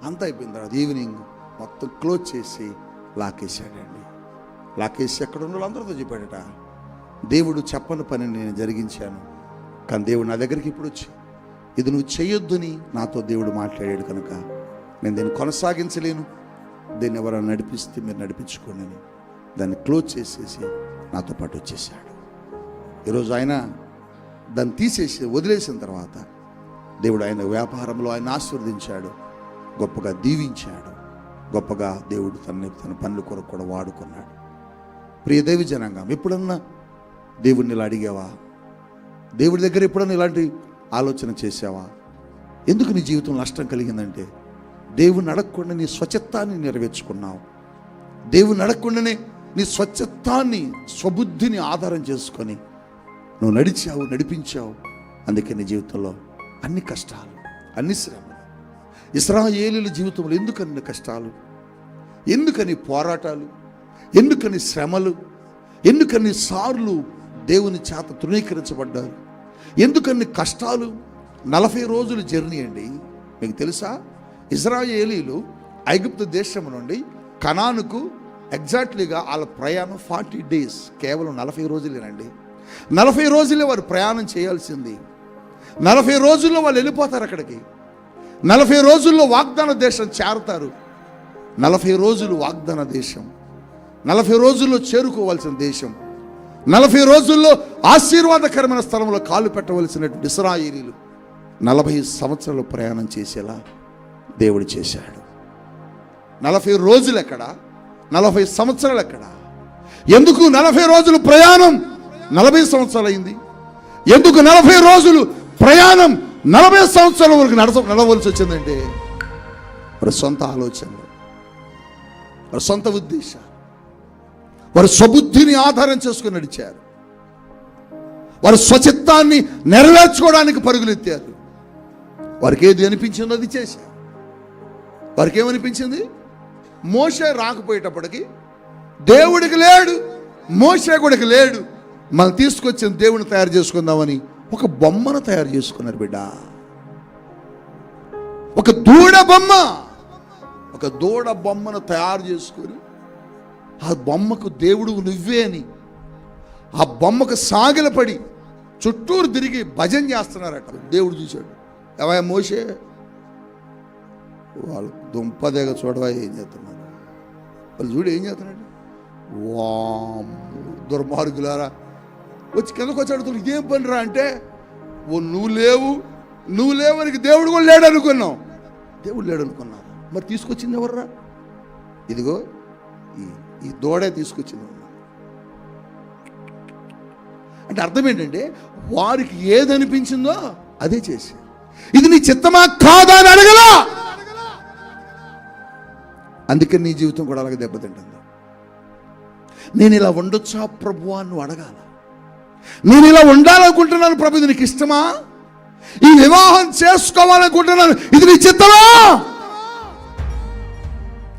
అంతా అయిపోయిన తర్వాత ఈవినింగ్ మొత్తం క్లోజ్ చేసి లాకేసాడండి. లాకేసి ఎక్కడ ఉన్న వాళ్ళందరితో చెప్పాడట, దేవుడు చెప్పని పని నేను జరిగించాను, కానీ దేవుడు నా దగ్గరికి ఇప్పుడు వచ్చి ఇది నువ్వు చేయొద్దని నాతో దేవుడు మాట్లాడాడు, కనుక నేను దీన్ని కొనసాగించలేను, దీన్ని ఎవరైనా నడిపిస్తే మీరు నడిపించుకోండి అని దాన్ని క్లోజ్ చేసేసి నాతో పాటు వచ్చేసాడు. ఈరోజు ఆయన దాన్ని తీసేసి వదిలేసిన తర్వాత దేవుడు ఆయన వ్యాపారంలో ఆయన ఆశీర్వదించాడు, గొప్పగా దీవించాడు, గొప్పగా దేవుడు తన పనుల కొరకు కూడా వాడుకున్నాడు. ప్రియ దేవి జనాంగం, ఎప్పుడన్నా దేవుడిని ఇలా అడిగావా? దేవుడి దగ్గర ఎప్పుడన్నా ఇలాంటి ఆలోచన చేసావా? ఎందుకు నీ జీవితం నష్టం కలిగిందంటే దేవుని అడగకుండా నీ స్వచ్ఛత్వాన్ని నెరవేర్చుకున్నావు. దేవుని అడగకుండానే నీ స్వచ్ఛత్వాన్ని, స్వబుద్ధిని ఆధారం చేసుకొని నువ్వు నడిపించావు. అందుకే నీ జీవితంలో అన్ని కష్టాలు, అన్ని శ్రమలు. ఇశ్రాయేలీయుల జీవితంలో ఎందుకన్ని కష్టాలు, ఎందుకని పోరాటాలు, ఎందుకని శ్రమలు, ఎందుకని సార్లు దేవుని చేత తృణీకరించబడ్డారు, ఎందుకన్ని కష్టాలు? 40 రోజుల జర్నీ అండి. మీకు తెలుసా, ఇశ్రాయేలీయులు ఐగుప్తు దేశం నుండి కనానుకు ఎగ్జాక్ట్లీగా వాళ్ళ ప్రయాణం 40 days, కేవలం 40 రోజులేనండి. 40 రోజులే వారు ప్రయాణం చేయాల్సింది. 40 రోజుల్లో వాళ్ళు వెళ్ళిపోతారు అక్కడికి. 40 రోజుల్లో వాగ్దాన దేశం చేరుతారు. 40 రోజులు వాగ్దాన దేశం, 40 రోజుల్లో చేరుకోవాల్సిన దేశం, 40 రోజుల్లో ఆశీర్వాదకరమైన స్థలంలో కాలు పెట్టవలసినటువంటి ఇశ్రాయేలీయులు 40 సంవత్సరాలు ప్రయాణం చేసేలా దేవుడు చేశాడు. 40 రోజులు ఎక్కడ, 40 సంవత్సరాలు ఎక్కడ? ఎందుకు 40 రోజులు ప్రయాణం 40 సంవత్సరాలు అయింది? ఎందుకు 40 రోజులు ప్రయాణం 40 సంవత్సరాల వరకు నడవలసి వచ్చిందంటే వారి సొంత ఆలోచనలు, వారి సొంత ఉద్దేశాలు, వారి స్వబుద్ధిని ఆధారం చేసుకుని నడిచారు. వారి స్వచిత్తాన్ని నెరవేర్చుకోవడానికి పరుగులెత్తారు. వారికి ఏది అనిపించిందో అది చేశారు. వారికి ఏమనిపించింది? మోషే రాకపోయేటప్పటికి దేవుడికి లేడు, మోషే కూడా లేడు, మనం తీసుకొచ్చిన దేవుని తయారు చేసుకుందామని ఒక బొమ్మను తయారు చేసుకున్నారు బిడ్డ. ఒక దూడ బొమ్మను తయారు చేసుకుని ఆ బొమ్మకు దేవుడు నువ్వే అని ఆ బొమ్మకు సాగిలపడి చుట్టూరు తిరిగి భజన చేస్తున్నారట. దేవుడు చూశాడు, ఏవా మోషే, వాళ్ళు దుంపదేగ చూడవా ఏం చేస్తున్నారు, వాళ్ళు చూడు ఏం చేస్తున్నాడు, దుర్మార్గులారా వచ్చి కిందకు వచ్చి అడుగుతాడు, ఇదేం పనిరా అంటే, ఓ నువ్వు లేవు అని దేవుడు కూడా లేడు అనుకున్నావు. దేవుడు లేడు అనుకున్నారు. మరి తీసుకొచ్చింది ఎవర్రా? ఇదిగో ఈ దూడే తీసుకొచ్చింది. అంటే అర్థం ఏంటంటే వారికి ఏది అనిపించిందో అదే చేసి, ఇది నీ చిత్తమా కాదా అని అడగలా. అందుకే నీ జీవితం కూడా అలాగే దెబ్బతింటుంది. నేను ఇలా ఉండొచ్చా ప్రభువా అని నువ్వు అడగాల. నేను ఇలా ఉండాలనుకుంటున్నాను ప్రభు, ఇది నీకు ఇష్టమా? ఈ వివాహం చేసుకోవాలనుకుంటున్నాను, ఇది నీ చిత్తమా?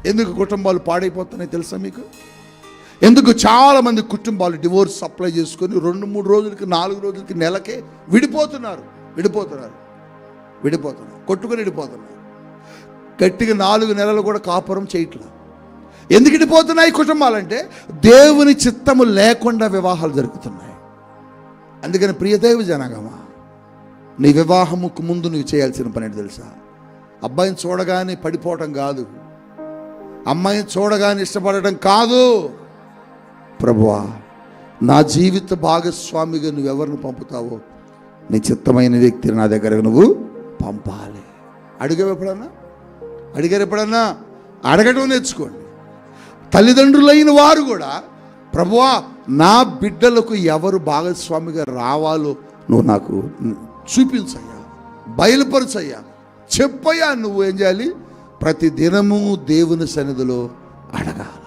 ఎందుకు కుటుంబాలు పాడైపోతున్నాయి తెలుసా మీకు? ఎందుకు చాలామంది కుటుంబాలు డివోర్స్ అప్లై చేసుకొని 2-3 రోజులకి 4 రోజులకి నెలకే విడిపోతున్నారు. కొట్టుకొని విడిపోతున్నారు. గట్టిగా 4 నెలలు కూడా కాపురం చేయట్లా. ఎందుకు విడిపోతున్నాయి కుటుంబాలంటే దేవుని చిత్తము లేకుండా వివాహాలు జరుగుతున్నాయి. అందుకని ప్రియదేవ జనగమా, నీ వివాహముకు ముందు నువ్వు చేయాల్సిన పని ఏంటి తెలుసా? అబ్బాయిని చూడగానే పడిపోవటం కాదు, అమ్మాయిని చూడగానే ఇష్టపడటం కాదు. ప్రభువా, నా జీవిత భాగస్వామిగా నువ్వెవరిని పంపుతావో నీ చిత్తమైన వ్యక్తిని నా దగ్గరకు నువ్వు పంపాలి. అడిగారు ఎప్పుడన్నా? అడగటం నేర్చుకోండి. తల్లిదండ్రులైన వారు కూడా, ప్రభువా, నా బిడ్డలకు ఎవరు భాగస్వామిగా రావాలో నువ్వు నాకు చూపించయ్యా, బయలుపరచయ్యా, చెప్పయ్యా. నువ్వు ఏం చేయాలి? ప్రతి దినము దేవుని సన్నిధిలో అడగాల.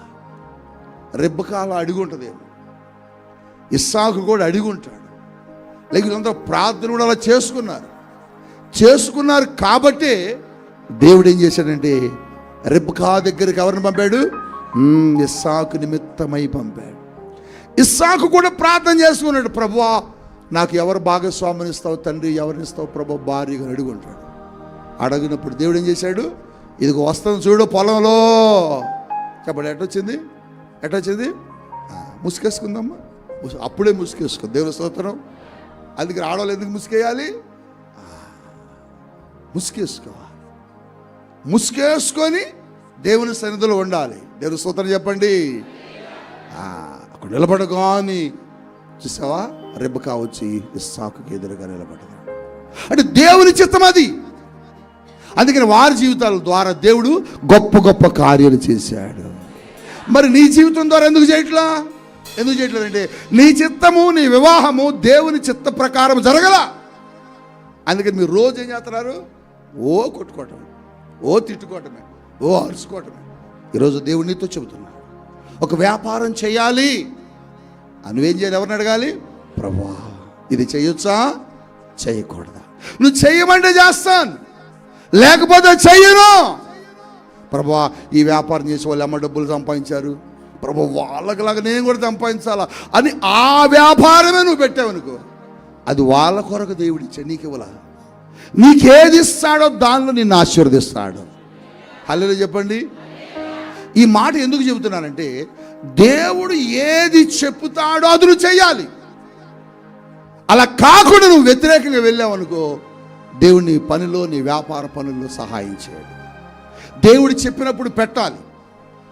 రెబ్బకాల అడిగి ఉంటుందేమో, ఇస్సాకు కూడా అడిగి ఉంటాడు. లేక వీళ్ళంతా ప్రార్థన కూడా అలా చేసుకున్నారు కాబట్టి దేవుడు ఏం చేశాడంటే రెబ్బకా దగ్గరికి ఎవరిని పంపాడు? ఇస్సాకు నిమిత్తమై పంపాడు. ఇస్సాకు కూడా ప్రార్థన చేసుకున్నాడు, ప్రభువా, నాకు ఎవరు భాగస్వామిని ఇస్తావు తండ్రి, ఎవరిని ఇస్తావు ప్రభు, భార్యగా అడుగుంటాడు. అడిగినప్పుడు దేవుడు ఏం చేశాడు? ఇదిగో వస్తుంది చూడు పొలంలో. చెప్పండి, ఎట్టొచ్చింది? ముసుకేసుకుందమ్మా. అప్పుడే ముసుకేసుకో. దేవుని స్తోత్రం. అందుకని ఆడవాళ్ళు ఎందుకు ముసుకేయాలి? ముసుకేసుకొని దేవుని సన్నిధిలో ఉండాలి. దేవుని స్తోత్రం చెప్పండి. అక్కడ నిలబడగాని చూసావా, రెబ్బకా వచ్చి ఇస్సాకుకి ఎదురుగా నిలబడగా, అంటే దేవుని చిత్తం అది. అందుకని వారి జీవితాల ద్వారా దేవుడు గొప్ప గొప్ప కార్యాలు చేశాడు. మరి నీ జీవితం ద్వారా ఎందుకు చేయట్లేదంటే నీ చిత్తము, నీ వివాహము దేవుని చిత్త ప్రకారం జరగల. అందుకని మీరు రోజు ఏం చేస్తున్నారు? ఓ కొట్టుకోవటమే, ఓ తిట్టుకోవటమే, ఓ అరుచుకోవటమే. ఈరోజు దేవుడు నీతో చెబుతున్నాడు, ఒక వ్యాపారం చేయాలి. నువ్వేం చేయాలి? ఎవరిని అడగాలి? ప్రభువా, ఇది చేయొచ్చా, చేయకూడదా? నువ్వు చెయ్యమంటే చేస్తాను, లేకపోతే చెయ్యను. ప్రభువా, ఈ వ్యాపారం చేసే వాళ్ళు అమ్మ డబ్బులు సంపాదించారు, ప్రభు వాళ్ళకిలాగా నేను కూడా సంపాదించాలా అని ఆ వ్యాపారమే నువ్వు పెట్టావనుకో, అది వాళ్ళ కొరకు దేవుడు ఇచ్చా, నీకు ఇవ్వాలా. నీకేది ఇస్తాడో దానిలో నిన్ను ఆశీర్వదిస్తాడు. హల్లెలూయా చెప్పండి. ఈ మాట ఎందుకు చెబుతున్నానంటే దేవుడు ఏది చెప్తాడో అది నువ్వు చెయ్యాలి. అలా కాకుండా నువ్వు వ్యతిరేకంగా వెళ్ళావనుకో, దేవుడు నీ పనిలో, నీ వ్యాపార పనుల్లో సహాయం చేయడు. దేవుడు చెప్పినప్పుడు పెట్టాలి.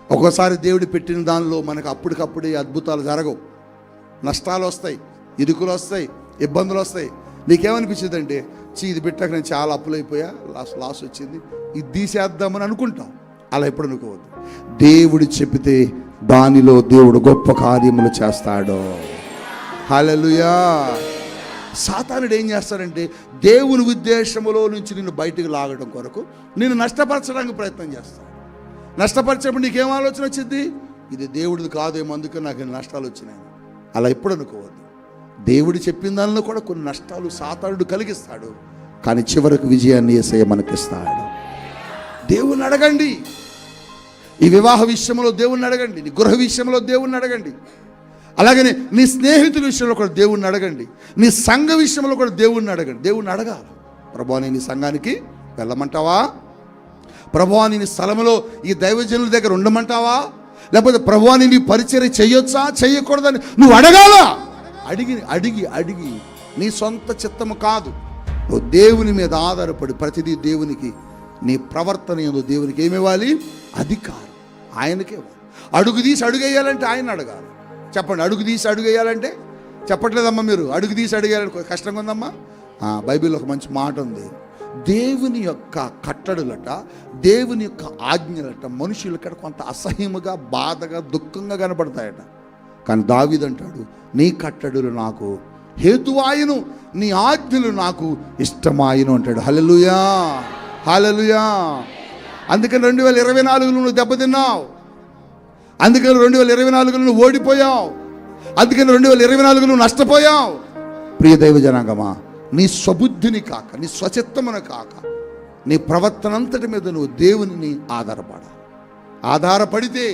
ఒక్కోసారి దేవుడు పెట్టిన దానిలో మనకు అప్పటికప్పుడే అద్భుతాలు జరగవు, నష్టాలు వస్తాయి, ఇరుకులు వస్తాయి, ఇబ్బందులు వస్తాయి. నీకేమనిపించింది అంటే, ఇది పెట్టాక నేను చాలా అప్పులైపోయా, లాస్ వచ్చింది, ఇది తీసేద్దామని అనుకుంటాం. అలా ఎప్పుడు అనుకోవద్దు. దేవుడు చెబితే దానిలో దేవుడు గొప్ప కార్యములు చేస్తాడు. హల్లెలూయా. సాతానుడు ఏం చేస్తాడంటే దేవుని ఉద్దేశములో నుంచి నిన్ను బయటకు లాగడం కొరకు నిన్ను నష్టపరచడానికి ప్రయత్నం చేస్తాడు. నష్టపరిచేప్పుడు నీకేం ఆలోచన వచ్చింది? ఇది దేవుడిది కాదేమో, అందుకే నాకు నష్టాలు వచ్చినాయి. అలా ఎప్పుడు అనుకోవద్దు. దేవుడు చెప్పిన దానిలో కూడా కొన్ని నష్టాలు సాతానుడు కలిగిస్తాడు, కానీ చివరకు విజయాన్ని యేసయ్య మనకిస్తాడు. దేవుణ్ణి అడగండి. ఈ వివాహ విషయంలో దేవుణ్ణి అడగండి, నీ గృహ విషయంలో దేవుణ్ణి అడగండి, అలాగనే నీ స్నేహితుల విషయంలో కూడా దేవుణ్ణి అడగండి, నీ సంఘ విషయంలో కూడా దేవుణ్ణి అడగండి. దేవుణ్ణి అడగాలి. ప్రభువా, నీ సంఘానికి వెళ్ళమంటావా? ప్రభువా, నీ స్థలంలో ఈ దైవజనుల దగ్గర ఉండమంటావా? లేకపోతే ప్రభువా, నీ పరిచర్య చేయొచ్చా, చేయకూడదని నువ్వు అడగాల. అడిగి నీ సొంత చిత్తము కాదు, నువ్వు దేవుని మీద ఆధారపడి ప్రతిదీ దేవునికి, నీ ప్రవర్తన ఏందో దేవునికి ఏమివ్వాలి? అధికారం ఆయనకే ఇవ్వాలి. అడుగు తీసి అడుగేయాలంటే ఆయన అడగాలి. చెప్పండి, అడుగు తీసి అడుగేయాలంటే చెప్పట్లేదమ్మా మీరు? అడుగు తీసి అడిగేయాలంటే కష్టంగా ఉందమ్మా. బైబిల్లో ఒక మంచి మాట ఉంది, దేవుని యొక్క కట్టడులట, దేవుని యొక్క ఆజ్ఞలట మనుషులకట కొంత అసహ్యముగా, బాధగా, దుఃఖంగా కనపడతాయట. కానీ దావీదు అంటాడు, నీ కట్టడులు నాకు హేతువాయును, నీ ఆజ్ఞలు నాకు ఇష్టమాయును అంటాడు. హల్లెలూయా, హల్లెలూయా. అందుకని 2024లో నువ్వు దెబ్బతిన్నావు, అందుకని 2024లో నువ్వు ఓడిపోయావు, అందుకని 2024లో నువ్వు నష్టపోయావు. ప్రియ దైవ జనాంగమా, నీ స్వబుద్ధిని కాక, నీ స్వచిత్తమును కాక, నీ ప్రవర్తన అంతటి మీద నువ్వు దేవుని ఆధారపడాలి. ఆధారపడితే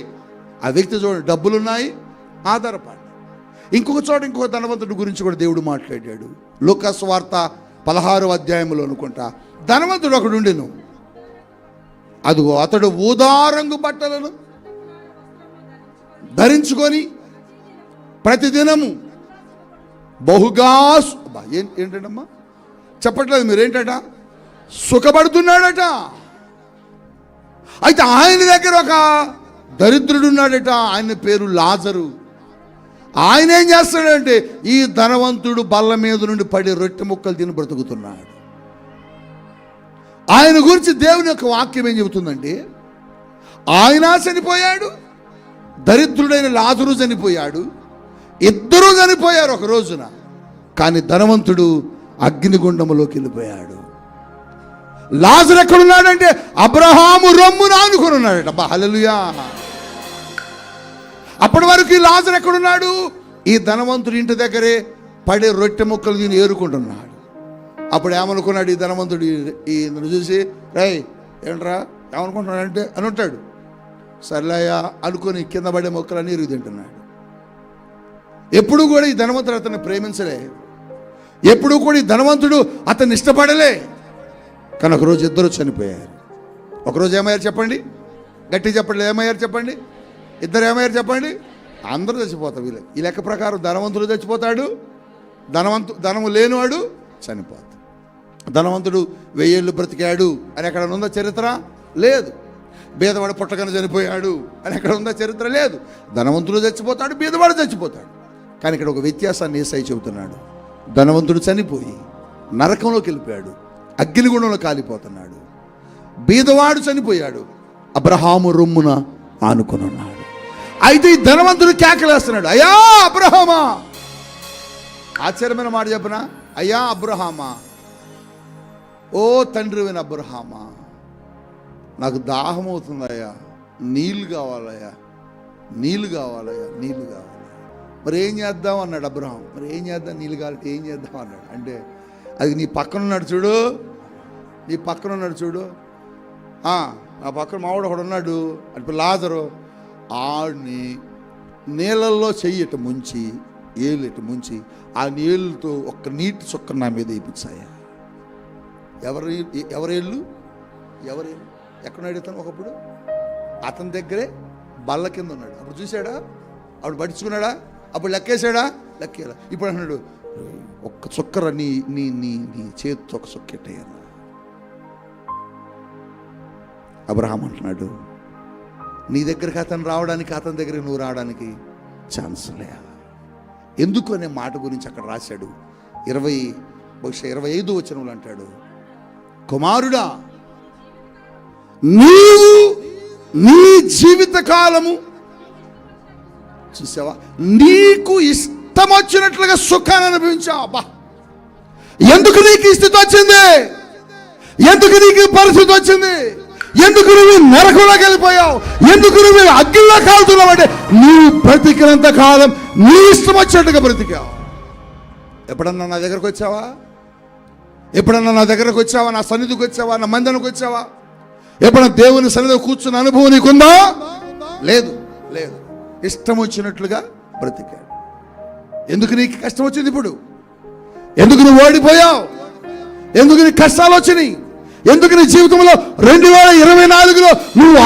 ఆ వ్యక్తి చూడండి, డబ్బులున్నాయి, ఆధారపడి. ఇంకొక చోట ఇంకొక ధనవంతుడి గురించి కూడా దేవుడు మాట్లాడాడు. లూకాసు వార్త 16వ అధ్యాయంలో అనుకుంటా, ధనవంతుడు ఒకడు ఉండెను. అదిగో అతడు ఊదారంగు బట్టలను ధరించుకొని ప్రతిదినము బహుగా ఏంటంటమ్మా చెప్పట్లేదు మీరేంటట, సుఖపడుతున్నాడట. అయితే ఆయన దగ్గర ఒక దరిద్రుడు ఉన్నాడట, ఆయన పేరు లాజరు. ఆయన ఏం చేస్తాడంటే ఈ ధనవంతుడు బల్ల మీద నుండి పడి రొట్టె ముక్కలు తిని బ్రతుకుతున్నాడు. ఆయన గురించి దేవుని యొక్క వాక్యం ఏం చెబుతుందంటే, ఆయన చనిపోయాడు, దరిద్రుడైన లాజరు చనిపోయాడు, ఇద్దరూ చనిపోయారు ఒక రోజున. కానీ ధనవంతుడు అగ్నిగుండములోకి వెళ్ళిపోయాడు. లాజరు ఎక్కడున్నాడంటే అబ్రహాము రొమ్మున ఆనుకొని ఉన్నాడట. హల్లెలూయా. అప్పటి వరకు ఈ లాజరు ఎక్కడున్నాడు? ఈ ధనవంతుడి ఇంటి దగ్గరే పడే రొట్టె ముక్కలు దీన్ని ఏరుకుంటున్నాడు. అప్పుడు ఏమనుకున్నాడు ఈ ధనవంతుడు, ఈయనను చూసి, రేయ్ ఏంట్రా ఏమనుకుంటున్నాడంటే అని ఉంటాడు. సర్లేయా అనుకొని కింద పడే మొక్కలన్నీ ఎరుగు తింటున్నాడు. ఎప్పుడు కూడా ఈ ధనవంతుడు అతన్ని ప్రేమించలే, ఎప్పుడు కూడా ఈ ధనవంతుడు అతన్ని ఇష్టపడలే. కానీ ఒకరోజు ఇద్దరు చనిపోయారు. ఒకరోజు ఏమయ్యారు చెప్పండి, గట్టి చెప్పండి, ఏమయ్యారు చెప్పండి, ఇద్దరు ఏమయ్యారు చెప్పండి, అందరూ చచ్చిపోతారు. వీళ్ళు ఈ లెక్క ప్రకారం ధనవంతుడు చచ్చిపోతాడు, ధనము లేనివాడు చనిపోతాడు. ధనవంతుడు 1000 ఏళ్ళు బ్రతికాడు అని ఎక్కడ ఉందా చరిత్ర? లేదు. బీదవాడు పుట్టకన చనిపోయాడు అని ఎక్కడ ఉందా చరిత్ర? లేదు. ధనవంతుడు చచ్చిపోతాడు, బీదవాడు చచ్చిపోతాడు. కానీ ఇక్కడ ఒక వ్యత్యాసాన్ని యేసయ్య చెబుతున్నాడు. ధనవంతుడు చనిపోయి నరకంలోకి వెళ్ళిపోయాడు, అగ్నిగుండంలో కాలిపోతున్నాడు. బీదవాడు చనిపోయాడు, అబ్రహాము రొమ్మున ఆనుకొని ఉన్నాడు. అయితే ఈ ధనవంతుడు కేకలేస్తున్నాడు, అయ్యా అబ్రహామా. ఆశ్చర్యమైన మాట చెప్పనా, అయ్యా అబ్రహామా, ఓ తండ్రివైన అబ్రహామా, నాకు దాహం అవుతుందయ్యా, నీళ్ళు కావాలయ్యా, నీళ్ళు కావాలయ్యా, నీళ్ళు కావాలి. మరి ఏం చేద్దాం అన్నాడు అబ్రహాం. మరి ఏం చేద్దాం, నీళ్ళు కావాలంటే ఏం చేద్దాం అన్నాడు. అంటే అది నీ పక్కన ఉన్నాడు చూడు, నీ పక్కన ఉన్నాడు చూడు, ఆ పక్కన మావాడు ఒకడు ఉన్నాడు అంటే లాజరు. ఆడిని నీళ్ళల్లో చెయ్యట ముంచి, ఏళ్ళు ఇటు ముంచి, ఆ నీళ్ళతో ఒక్క నీటి చుక్క నా మీద వేయించాయా. ఎవరేళ్ళు ఎక్కడున్నాడు ఇతను? ఒకప్పుడు అతని దగ్గరే బల్ల కింద ఉన్నాడు. అప్పుడు చూశాడా, అప్పుడు పట్టించుకున్నాడా, అప్పుడు లెక్కేశాడా, లెక్కేలా. ఇప్పుడు అన్నాడు, ఒక్క చుక్కర నీ నీ నీ నీ చేతితో ఒక చుక్కెట్టయ్యా. అబ్రహాం అంటున్నాడు, నీ దగ్గరికి అతను రావడానికి, అతని దగ్గరికి నువ్వు రావడానికి ఛాన్స్ లే. ఎందుకు అనే మాట గురించి అక్కడ రాశాడు. 25 వచనంలో అంటాడు, కుమారుడా నీవు నీ జీవిత కాలము చూసావా, నీకు ఇష్టం వచ్చినట్లుగా సుఖాన్ని అనుభవించావు. అబ్బా, ఎందుకు నీకు ఈ స్థితి వచ్చింది? ఎందుకు నీకు పరిస్థితి వచ్చింది? ఎందుకు నువ్వు నరకంలోకి వెళ్ళిపోయావు? ఎందుకు నువ్వు అగ్నిలో కాలుతున్నావు? అంటే నీవు బ్రతికినంత కాలం నీ ఇష్టం వచ్చినట్టుగా బ్రతికావు. ఎప్పుడన్నా నా దగ్గరకు వచ్చావా? ఎప్పుడన్నా నా దగ్గరకు వచ్చావా? నా సన్నిధికి వచ్చావా? నా మందిరానికి వచ్చావా? ఎప్పుడన్నా దేవుని సన్నిధిలో కూర్చున్న అనుభవం నీకుందా? లేదు, లేదు. ఇష్టం వచ్చినట్లుగా బ్రతికాడు. ఎందుకు నీకు కష్టం వచ్చింది? ఇప్పుడు ఎందుకు నువ్వు ఓడిపోయావు? ఎందుకు నీకు కష్టాలు వచ్చినాయి? ఎందుకు నీ జీవితంలో 2024లో నువ్వు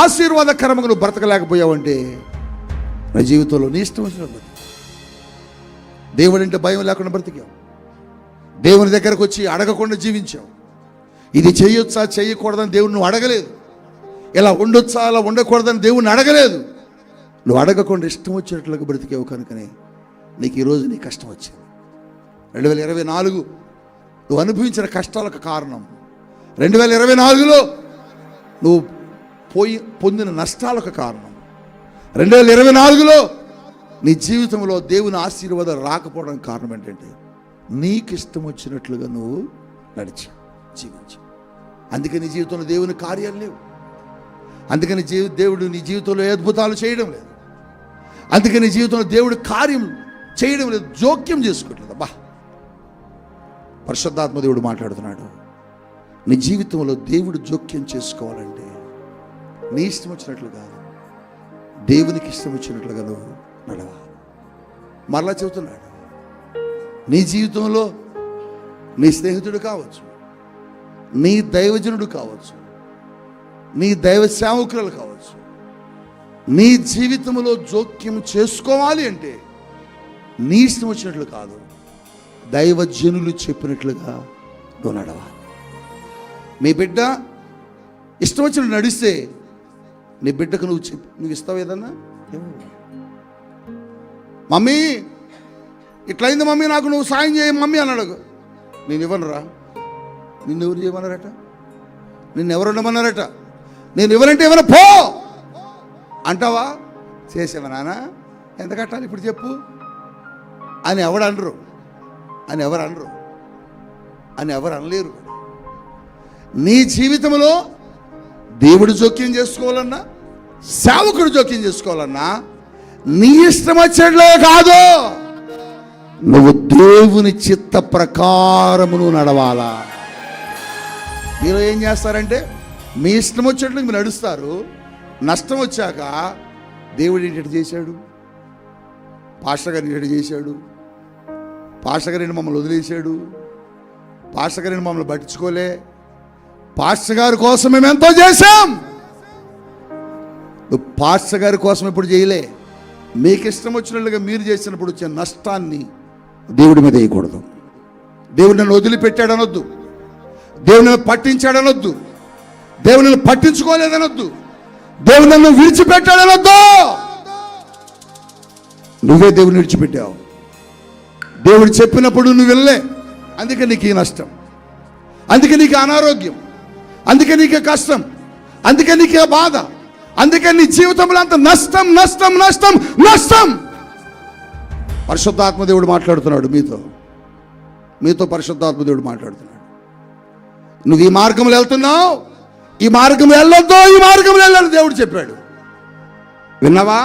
ఆశీర్వాదకరంగా నువ్వు బ్రతకలేకపోయావు? అంటే నా జీవితంలో నీ ఇష్టం వచ్చిన బ్రతికి, దేవుడు అంటే భయం లేకుండా బ్రతికావు. దేవుని దగ్గరకు వచ్చి అడగకుండా జీవించావు. ఇది చేయొచ్చా చేయకూడదని దేవుడు నువ్వు అడగలేదు. ఇలా ఉండొచ్చా అలా ఉండకూడదని దేవుడిని అడగలేదు. నువ్వు అడగకుండా ఇష్టం వచ్చినట్లుగా బ్రతికావు. కనుకనే నీకు ఈరోజు నీ కష్టం వచ్చింది. 2024 నువ్వు అనుభవించిన కష్టాలకు కారణం, 2024లో నువ్వు పొందిన నష్టాలకు కారణం, 2024లో నీ జీవితంలో దేవుని ఆశీర్వాదం రాకపోవడానికి కారణం ఏంటంటే నీకు ఇష్టం వచ్చినట్లుగా నువ్వు నడిచావు, జీవించావు. అందుకే నీ జీవితంలో దేవుని కార్యాలు లేవు. అందుకని దేవుడు నీ జీవితంలో అద్భుతాలు చేయడం లేదు. అందుకని నీ జీవితంలో దేవుడు కార్యం చేయడం లేదు, జోక్యం చేసుకోవట్లేదు. అబ్బా, పరిశుద్ధాత్మ దేవుడు మాట్లాడుతున్నాడు. నీ జీవితంలో దేవుడు జోక్యం చేసుకోవాలంటే నీ ఇష్టం వచ్చినట్లుగా, దేవునికి ఇష్టం వచ్చినట్లుగా నువ్వు నడవాలి. మరలా చెబుతున్నాడు, నీ జీవితంలో నీ స్నేహితుడు కావచ్చు, నీ దైవజనుడు కావచ్చు, నీ దైవ సేవకులు కావచ్చు, నీ జీవితంలో జోక్యం చేసుకోవాలి అంటే నీ ఇష్టం వచ్చినట్లు కాదు, దైవజనులు చెప్పినట్లుగా నువ్వు నడవాలి. మీ బిడ్డ ఇష్టం వచ్చినట్టు నడిస్తే నీ బిడ్డకు నువ్వు ఇస్తావు ఏదన్నా? మమ్మీ ఇట్లయింది మమ్మీ, నాకు నువ్వు సాయం చేయ మమ్మీ అన్నాడు. నేను ఇవ్వనురా. నిన్నెవరు చేయమన్నారట? నిన్నెవరు ఉండమన్నారట? నేను ఇవ్వనంటే ఇవ్వను పో అంటావా? చేసేవా నాన్న, ఎంత కట్టాలి ఇప్పుడు చెప్పు అని ఎవరు అనరు, అని ఎవరు అనలేరు. నీ జీవితంలో దేవుడు జోక్యం చేసుకోవాలన్నా, సేవకుడు జోక్యం చేసుకోవాలన్నా నీ ఇష్టం వచ్చేట్లే కాదు, నువ్వు దేవుని చిత్త ప్రకారమును నడవాలా. మీరు ఏం చేస్తారంటే మీ ఇష్టం వచ్చేట్లు మీరు నడుస్తారు. నష్టం వచ్చాక దేవుడు ఏంటి చేశాడు, పాస్టర్ గారిని ఏంటి చేశాడు, పాస్టర్ గారిని మమ్మల్ని వదిలేశాడు, పాస్టర్ గారిని మమ్మల్ని పట్టించుకోలే, పాస్టర్ గారి కోసం మేము ఎంతో చేశాం. నువ్వు పాస్టర్ గారి కోసం ఇప్పుడు చేయలే. మీకు ఇష్టం వచ్చినట్లుగా మీరు చేసినప్పుడు వచ్చే నష్టాన్ని దేవుడి మీద వేయకూడదు. దేవుడు నన్ను వదిలిపెట్టాడనొద్దు, దేవుడు నన్ను పట్టించాడనొద్దు, దేవుడు నన్ను పట్టించుకోలేదనొద్దు, దేవుడు నన్ను విడిచిపెట్టాడనొద్దు. నువ్వే దేవుడిని విడిచిపెట్టావు. దేవుడు చెప్పినప్పుడు నువ్వు వెళ్ళే, అందుకే నీకు ఈ నష్టం, అందుకే నీకు అనారోగ్యం, అందుకే నీకు కష్టం, అందుకే నీకు బాధ, అందుకే నీ జీవితంలో అంత నష్టం నష్టం నష్టం నష్టం. పరిశుద్ధాత్మ దేవుడు మాట్లాడుతున్నాడు మీతో పరిశుద్ధాత్మ దేవుడు మాట్లాడుతున్నాడు. నువ్వు ఈ మార్గంలో వెళ్తున్నావు, ఈ మార్గం వెళ్ళొద్దు, ఈ మార్గంలో వెళ్ళాలి దేవుడు చెప్పాడు. విన్నావా?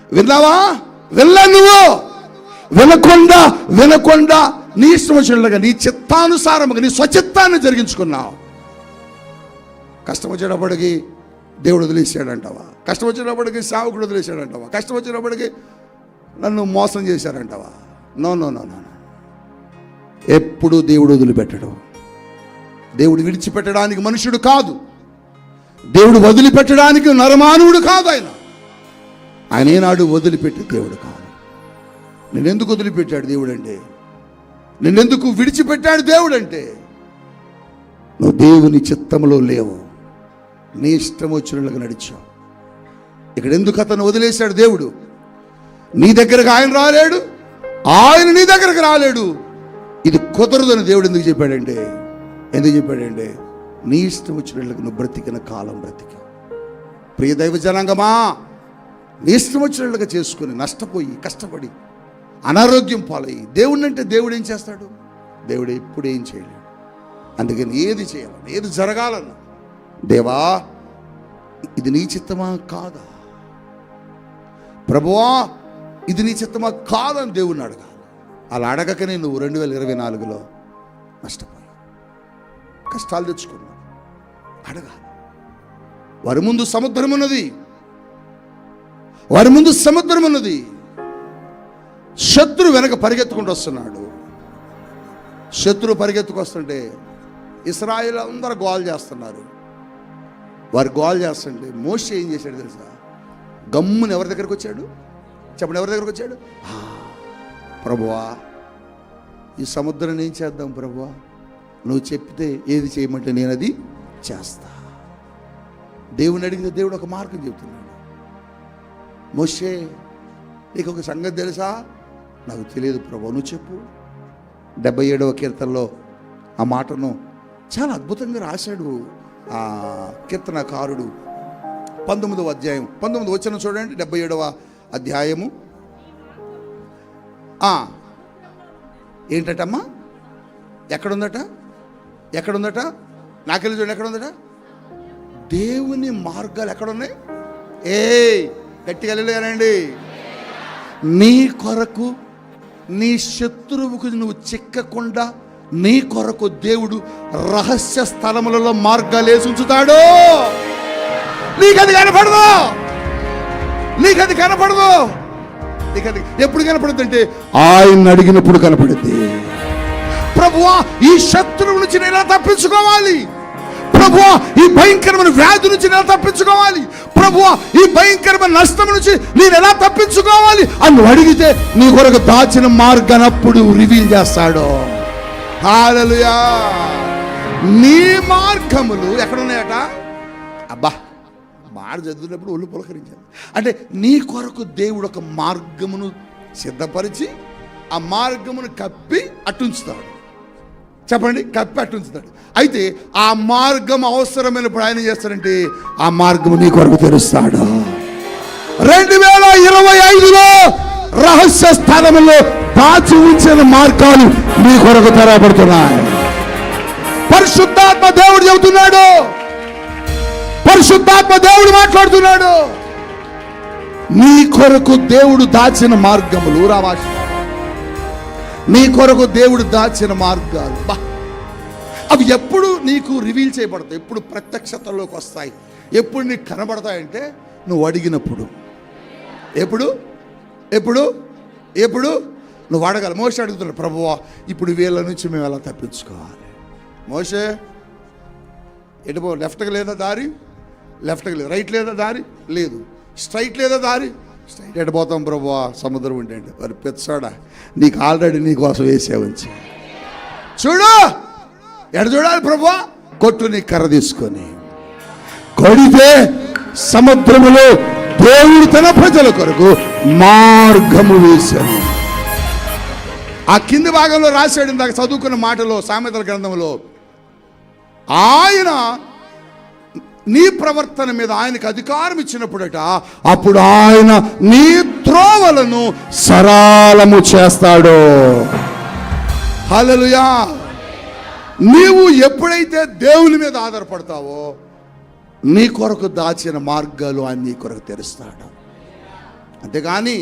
విన్నావా? నువ్వు వినకుండా నీ ఇష్టం వచ్చినట్లుగా నీ చిత్తానుసారముగా నీ స్వచిత్తాన్ని జరిగించుకున్నావు. కష్టం వచ్చేటప్పటికి దేవుడు వదిలేసాడంటావా? కష్టం వచ్చేటప్పటికి సేవకుడు వదిలేసాడంటావా? కష్టం వచ్చేటప్పటికి నన్ను మోసం చేశారంటావా? నో. ఎప్పుడు దేవుడు వదిలిపెట్టడు. దేవుడు విడిచిపెట్టడానికి మనుషుడు కాదు, దేవుడు వదిలిపెట్టడానికి నరమానవుడు కాదు. ఆయన ఏనాడు వదిలిపెట్టి దేవుడు కాదు. నిన్నెందుకు వదిలిపెట్టాడు దేవుడు అంటే, నిన్నెందుకు విడిచిపెట్టాడు దేవుడు అంటే, నువ్వు దేవుని చిత్తంలో లేవు, నీ ఇష్టం వచ్చినట్లుగా నడిచావు. ఇక్కడ ఎందుకు అతను వదిలేశాడు దేవుడు? నీ దగ్గరకు ఆయన రాలేడు, ఆయన నీ దగ్గరకు రాలేడు. ఇది కుదరదని దేవుడు ఎందుకు చెప్పాడంటే నీ ఇష్టం వచ్చినట్లుగా నువ్వు బ్రతికిన కాలం బ్రతికి. ప్రియ దైవ జనాంగమా, నీ ఇష్టం వచ్చినట్లుగా చేసుకుని నష్టపోయి కష్టపడి అనారోగ్యం పాలయ్యి దేవుడిని అంటే దేవుడు ఏం చేస్తాడు? దేవుడు ఎప్పుడు ఏం చేయలేడు. అందుకని ఏది చేయాలన్నా, ఏది జరగాలన్నా, దేవా ఇది నీ చిత్తమా కాదా, ప్రభువా ఇది నీ చిత్తమా కాదని దేవుడిని అడగాలి. అలా అడగకనే నువ్వు 2024లో నష్టపోయావు, కష్టాలు తెచ్చుకున్నావు. అడగాలి. వారి ముందు సముద్రం ఉన్నది, శత్రు వెనక పరిగెత్తుకుంటూ వస్తున్నాడు. శత్రు పరిగెత్తుకొస్తుంటే ఇశ్రాయేలు అందరూ గోల్ చేస్తున్నారు. వారు గోల్ చేస్తుంటే మోషే ఏం చేశాడు తెలుసా? గమ్మున ఎవరి దగ్గరకు వచ్చాడు? చెప్పండి, ఎవరి దగ్గరకు వచ్చాడు? ప్రభువా ఈ సముద్రాన్ని ఏం చేద్దాం ప్రభువా, నువ్వు చెప్తే ఏది చేయమంటే నేను అది చేస్తా. దేవుని అడిగితే దేవుడు ఒక మార్గం చెప్తున్నాడు. మోషే నీకు ఒక సంగతి తెలుసా? నాకు తెలియదు ప్రభువా, నువ్వు చెప్పు. 77వ కీర్తనలో ఆ మాటను చాలా అద్భుతంగా రాశాడు ఆ కీర్తనకారుడు. 19వ అధ్యాయం 19వ వచనం చూడండి. 77వ అధ్యాయము ఏంటమ్మా? ఎక్కడుందట? నాకెళ్ళి చూడండి, ఎక్కడుందట? దేవుని మార్గాలు ఎక్కడున్నాయి? గట్టిగా వెళ్ళలేనండి. నీ కొరకు నీ శత్రువుకు నువ్వు చిక్కకుండా నీ కొరకు దేవుడు రహస్య స్థలములలో మార్గాలు వేసి ఉంచుతాడు. నీకది కనపడదు, నీకది కనపడదు. నీకది ఎప్పుడు కనపడుద్ది అంటే ఆయన అడిగినప్పుడు కనపడుద్ది. ప్రభువా, ఈ శత్రువు నుంచి నేను ఎలా తప్పించుకోవాలి? ప్రభువా, ఈ భయంకరమైన వ్యాధి నుంచి నేను తప్పించుకోవాలి? ప్రభువా, ఈ భయంకరమైన నష్టం నుంచి నేను ఎలా తప్పించుకోవాలి అని నువ్వు అడిగితే నీ కొరకు దాచిన మార్గాన్ని అప్పుడు రివీల్ చేస్తాడు. హల్లెలూయా. నీ మార్గములు ఎక్కడున్నాయట? అబ్బా, మాట చదివినప్పుడు ఒళ్ళు పులకరించాను. అంటే నీ కొరకు దేవుడు ఒక మార్గమును సిద్ధపరిచి ఆ మార్గమును కప్పి అట్టుంచుతాడు. చెప్పండి, కప్పి అట్టుంచుతాడు. అయితే ఆ మార్గం అవసరమైనప్పుడు ఆయన చేస్తాడంటే ఆ మార్గము నీ కొరకు తెరుస్తాడు. 2025లో రహస్య స్థలంలో దాచి ఉంచిన మార్గాలు నీ కొరకు తెరవబడుతున్నాయి. పరిశుద్ధాత్మ దేవుడు చెబుతున్నాడు, పరిశుద్ధాత్మ దేవుడు మాట్లాడుతున్నాడు. నీ కొరకు దేవుడు దాచిన మార్గములు రావాల్సి, నీ కొరకు దేవుడు దాచిన మార్గాలు అవి ఎప్పుడు నీకు రివీల్ చేయబడతాయి, ఎప్పుడు ప్రత్యక్షతలోకి వస్తాయి, ఎప్పుడు నీకు కనబడతాయంటే నువ్వు అడిగినప్పుడు. ఎప్పుడు ఎప్పుడు ఎప్పుడు నువ్వు అడగాలి. మోషే అడుగుతున్నాడు, ప్రభువా ఇప్పుడు వీళ్ళ నుంచి మేము ఎలా తప్పించుకోవాలి? మోషే ఎటు పో, లెఫ్ట్కి లేదా దారి, లెఫ్ట్కి లేదు, రైట్ లేదా దారి లేదు, స్ట్రైట్ లేదా దారి, స్ట్రైట్ ఎటు పోతాం ప్రభువా? సముద్రం ఉంటేంటి మరి పెచ్చాడా, నీకు ఆల్రెడీ నీ కోసం వేసే ఉంచి చూడు. ఎటు చూడాలి ప్రభువా? కొట్టు నీ కర్ర తీసుకొని కొడితే సముద్రములో దేవుడు తన ప్రజల కొరకు మార్గము వేశాను. ఆ కింది భాగంలో రాశాడు, ఇందాక చదువుకున్న మాటలో సామెతల గ్రంథంలో, ఆయన నీ ప్రవర్తన మీద ఆయనకు అధికారం ఇచ్చినప్పుడట అప్పుడు ఆయన నీ త్రోవలను సరళము చేస్తాడు. హల్లెలూయా. నీవు ఎప్పుడైతే దేవుని మీద ఆధారపడతావో నీ కొరకు దాచిన మార్గాలు ఆయన నీ కొరకు తెరుస్తాడు. అంతేగాని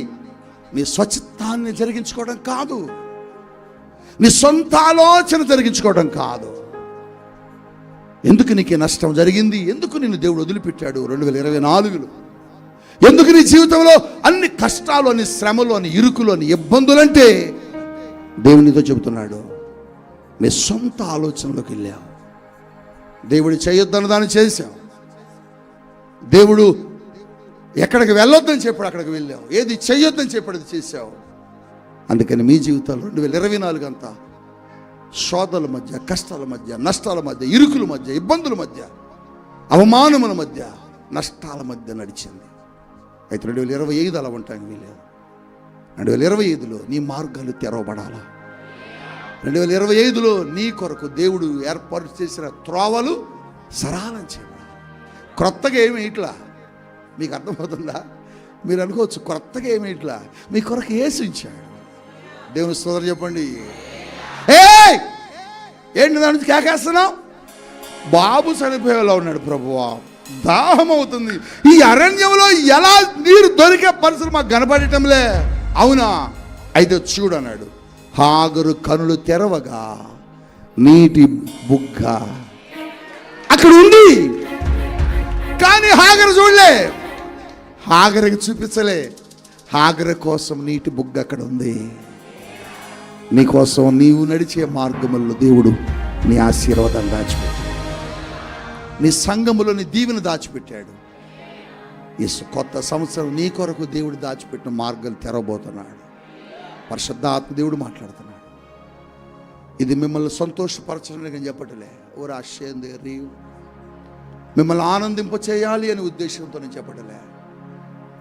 నీ స్వచిత్తాన్ని జరిగించుకోవడం కాదు, నీ సొంత ఆలోచన జరిగించుకోవడం కాదు. ఎందుకు నీకు నష్టం జరిగింది? ఎందుకు నిన్ను దేవుడు వదిలిపెట్టాడు 2024లో? ఎందుకు నీ జీవితంలో అన్ని కష్టాలు, అన్ని శ్రమలు, అన్ని ఇరుకులు, అన్ని ఇబ్బందులంటే దేవునితో చెబుతున్నాడు, నీ సొంత ఆలోచనలోకి వెళ్ళావు. దేవుడు చేయొద్దన్న దాన్ని చేశావు. దేవుడు ఎక్కడికి వెళ్ళొద్దని చెప్పాడు అక్కడికి వెళ్ళావు. ఏది చేయొద్దని చెప్పాడు అది చేశావు. అందుకని మీ జీవితాలు 2024 అంతా శోధల మధ్య, కష్టాల మధ్య, నష్టాల మధ్య, ఇరుకుల మధ్య, ఇబ్బందుల మధ్య, అవమానముల మధ్య, నష్టాల మధ్య నడిచింది. అయితే 2025 అలా ఉంటాను వీలేదు. 2025లో నీ మార్గాలు తెరవబడాలా. 2025లో నీ కొరకు దేవుడు ఏర్పాటు చేసిన త్రోవలు సరళం చేయబడాలి. క్రొత్తగా ఏమి ఇట్లా మీకు అర్థమవుతుందా? మీరు అనుకోవచ్చు క్రొత్తగా ఏమి ఇట్లా, మీ కొరకు యేసుంచాడు. దేవుని స్తోత్రం చెప్పండి. ఏంటి దాని నుంచి కేకేస్తున్నావు? బాబు చనిపోయేలా ఉన్నాడు ప్రభువా, దాహం అవుతుంది, ఈ అరణ్యంలో ఎలా నీరు దొరికే పరిస్థితులు మాకు కనపడటంలే. అవునా? అయితే చూడు అన్నాడు. హాగరు కనులు తెరవగా నీటి బుగ్గ అక్కడ ఉంది, కానీ హాగరు చూడలే, హాగరికి చూపించలే. హాగర కోసం నీటి బుగ్గ అక్కడ ఉంది. నీకోసం నీవు నడిచే మార్గముల్లో దేవుడు నీ ఆశీర్వాదాన్ని దాచిపెట్టాడు, నీ సంఘములో నీ దీవెన దాచిపెట్టాడు. ఈ కొత్త సంవత్సరం నీ కొరకు దేవుడు దాచిపెట్టిన మార్గాలు తెరవబోతున్నాడు. పరిశుద్ధాత్మ దేవుడు మాట్లాడుతున్నాడు. ఇది మిమ్మల్ని సంతోషపరచడానికి చెప్పటలే, ఓ రాష్ట్రేంద్ర రీవు మిమ్మల్ని ఆనందింప చేయాలి అనే ఉద్దేశంతో నేను చెప్పటలే.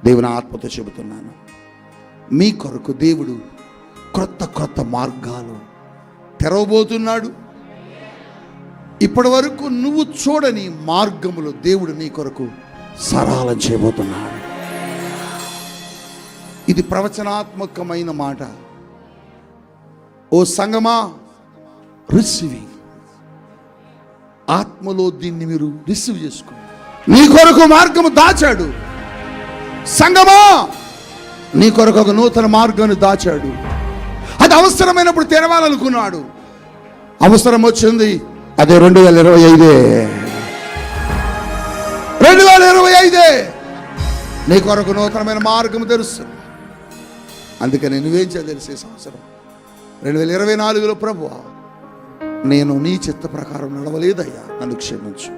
దేవుని ఆత్మతో చెబుతున్నాను, మీ కొరకు దేవుడు క్రొత్త క్రొత్త మార్గాలు తెరవబోతున్నాడు. ఇప్పటి వరకు నువ్వు చూడని మార్గములు దేవుడు నీ కొరకు సరళం చేయబోతున్నాడు. ఇది ప్రవచనాత్మకమైన మాట. ఓ సంగమా, రిసీవింగ్, ఆత్మలో దీన్ని మీరు రిసీవ్ చేసుకోండి. నీ కొరకు మార్గము దాచాడు. సంగమా, నీ కొరకు ఒక నూతన మార్గాన్ని దాచాడు. అది అవసరమైనప్పుడు తెరవాలనుకున్నాడు. అవసరం వచ్చింది, అదే 2025. 2025 నీ కొరకు నూతనమైన మార్గం తెలుస్తుంది. అందుకని నువ్వేం చేయాలి తెలిసి ఈ సంవత్సరం 2024లో ప్రభువా, నేను నీ చిత్త ప్రకారం నడవలేదయ్యా, నన్ను క్షమించు.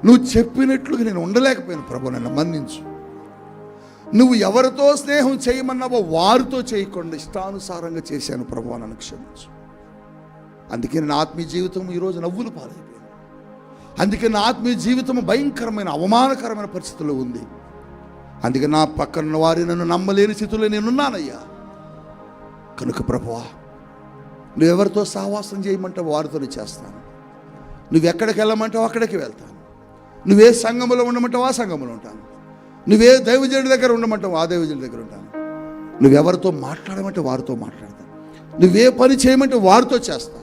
నువ్వు చెప్పినట్లుగా నేను ఉండలేకపోయాను ప్రభు, నన్ను మన్నించు. నువ్వు ఎవరితో స్నేహం చేయమన్నావో వారితో చేయకుండా ఇష్టానుసారంగా చేశాను ప్రభు, నన్ను క్షమించు. అందుకే నా ఆత్మీయ జీవితం ఈరోజు నవ్వులు పాలైపోయింది. అందుకే నా ఆత్మీయ జీవితం భయంకరమైన అవమానకరమైన పరిస్థితుల్లో ఉంది. అందుకే నా పక్కన వారి నన్ను నమ్మలేని స్థితిలో నేనున్నానయ్యా. కనుక ప్రభువా, నువ్వెవరితో సహవాసం చేయమంటావు వారితోనే చేస్తాను. నువ్వెక్కడికి వెళ్ళమంటావు అక్కడికి వెళ్తాను. నువ్వే సంఘములో ఉండమంటావు ఆ సంఘములో ఉంటాను. నువ్వే దైవజనుడి దగ్గర ఉండమంటావు ఆ దైవజనుడి దగ్గర ఉంటాను. నువ్వెవరితో మాట్లాడమంటే వారితో మాట్లాడతాను. నువ్వే పని చేయమంటే వారితో చేస్తాను.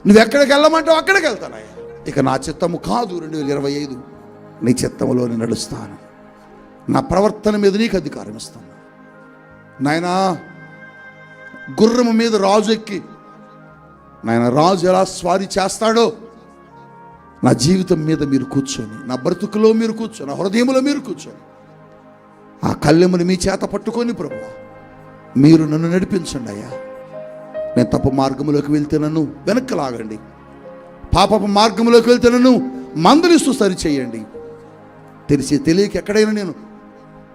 నువ్వెక్కడికి వెళ్ళమంటావు అక్కడికి వెళ్తానయ్యా. ఇక నా చిత్తము కాదు 2025, నీ చిత్తములో నేను నడుస్తాను. నా ప్రవర్తన మీద నీకు అధికారం ఇస్తాను నాయనా. గుర్రము మీద రాజు ఎక్కి నాయన రాజు ఎలా స్వారీ చేస్తాడో నా జీవితం మీద మీరు కూర్చొని, నా బ్రతుకులో మీరు కూర్చొని, నా హృదయంలో మీరు కూర్చొని, ఆ కళ్ళెముని మీ చేత పట్టుకొని ప్రభువా మీరు నన్ను నడిపించండి అయ్యా. నేను తప్పు మార్గంలోకి వెళ్తే నన్ను వెనక్కి లాగండి. పాపపు మార్గంలోకి వెళ్తే నన్ను మందలిస్తూ సరిచేయండి. తెలిసి తెలియక ఎక్కడైనా నేను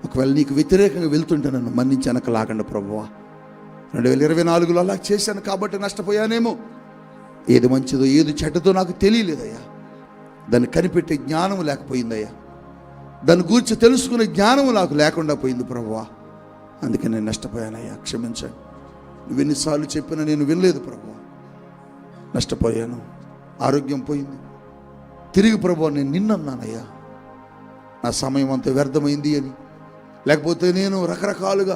ఒకవేళ నీకు వ్యతిరేకంగా వెళ్తుంటే నన్ను మన్నించి వెనక లాగండి ప్రభువా. 2024లో అలా చేశాను కాబట్టి నష్టపోయానేమో. ఏది మంచిదో ఏది చెడ్డదో నాకు తెలియలేదయ్యా. దాన్ని కనిపెట్టే జ్ఞానం లేకపోయిందయ్యా. దాని గురించి తెలుసుకునే జ్ఞానం నాకు లేకుండా పోయింది ప్రభువా. అందుకే నేను నష్టపోయానయ్యా, క్షమించండి. నువ్వు ఎన్నిసార్లు చెప్పినా నేను వినలేదు ప్రభువా, నష్టపోయాను. ఆరోగ్యం పోయింది. తిరిగి ప్రభువా నేను నిన్నన్నానయ్యా, నా సమయం అంతా వ్యర్థమైంది అని. లేకపోతే నేను రకరకాలుగా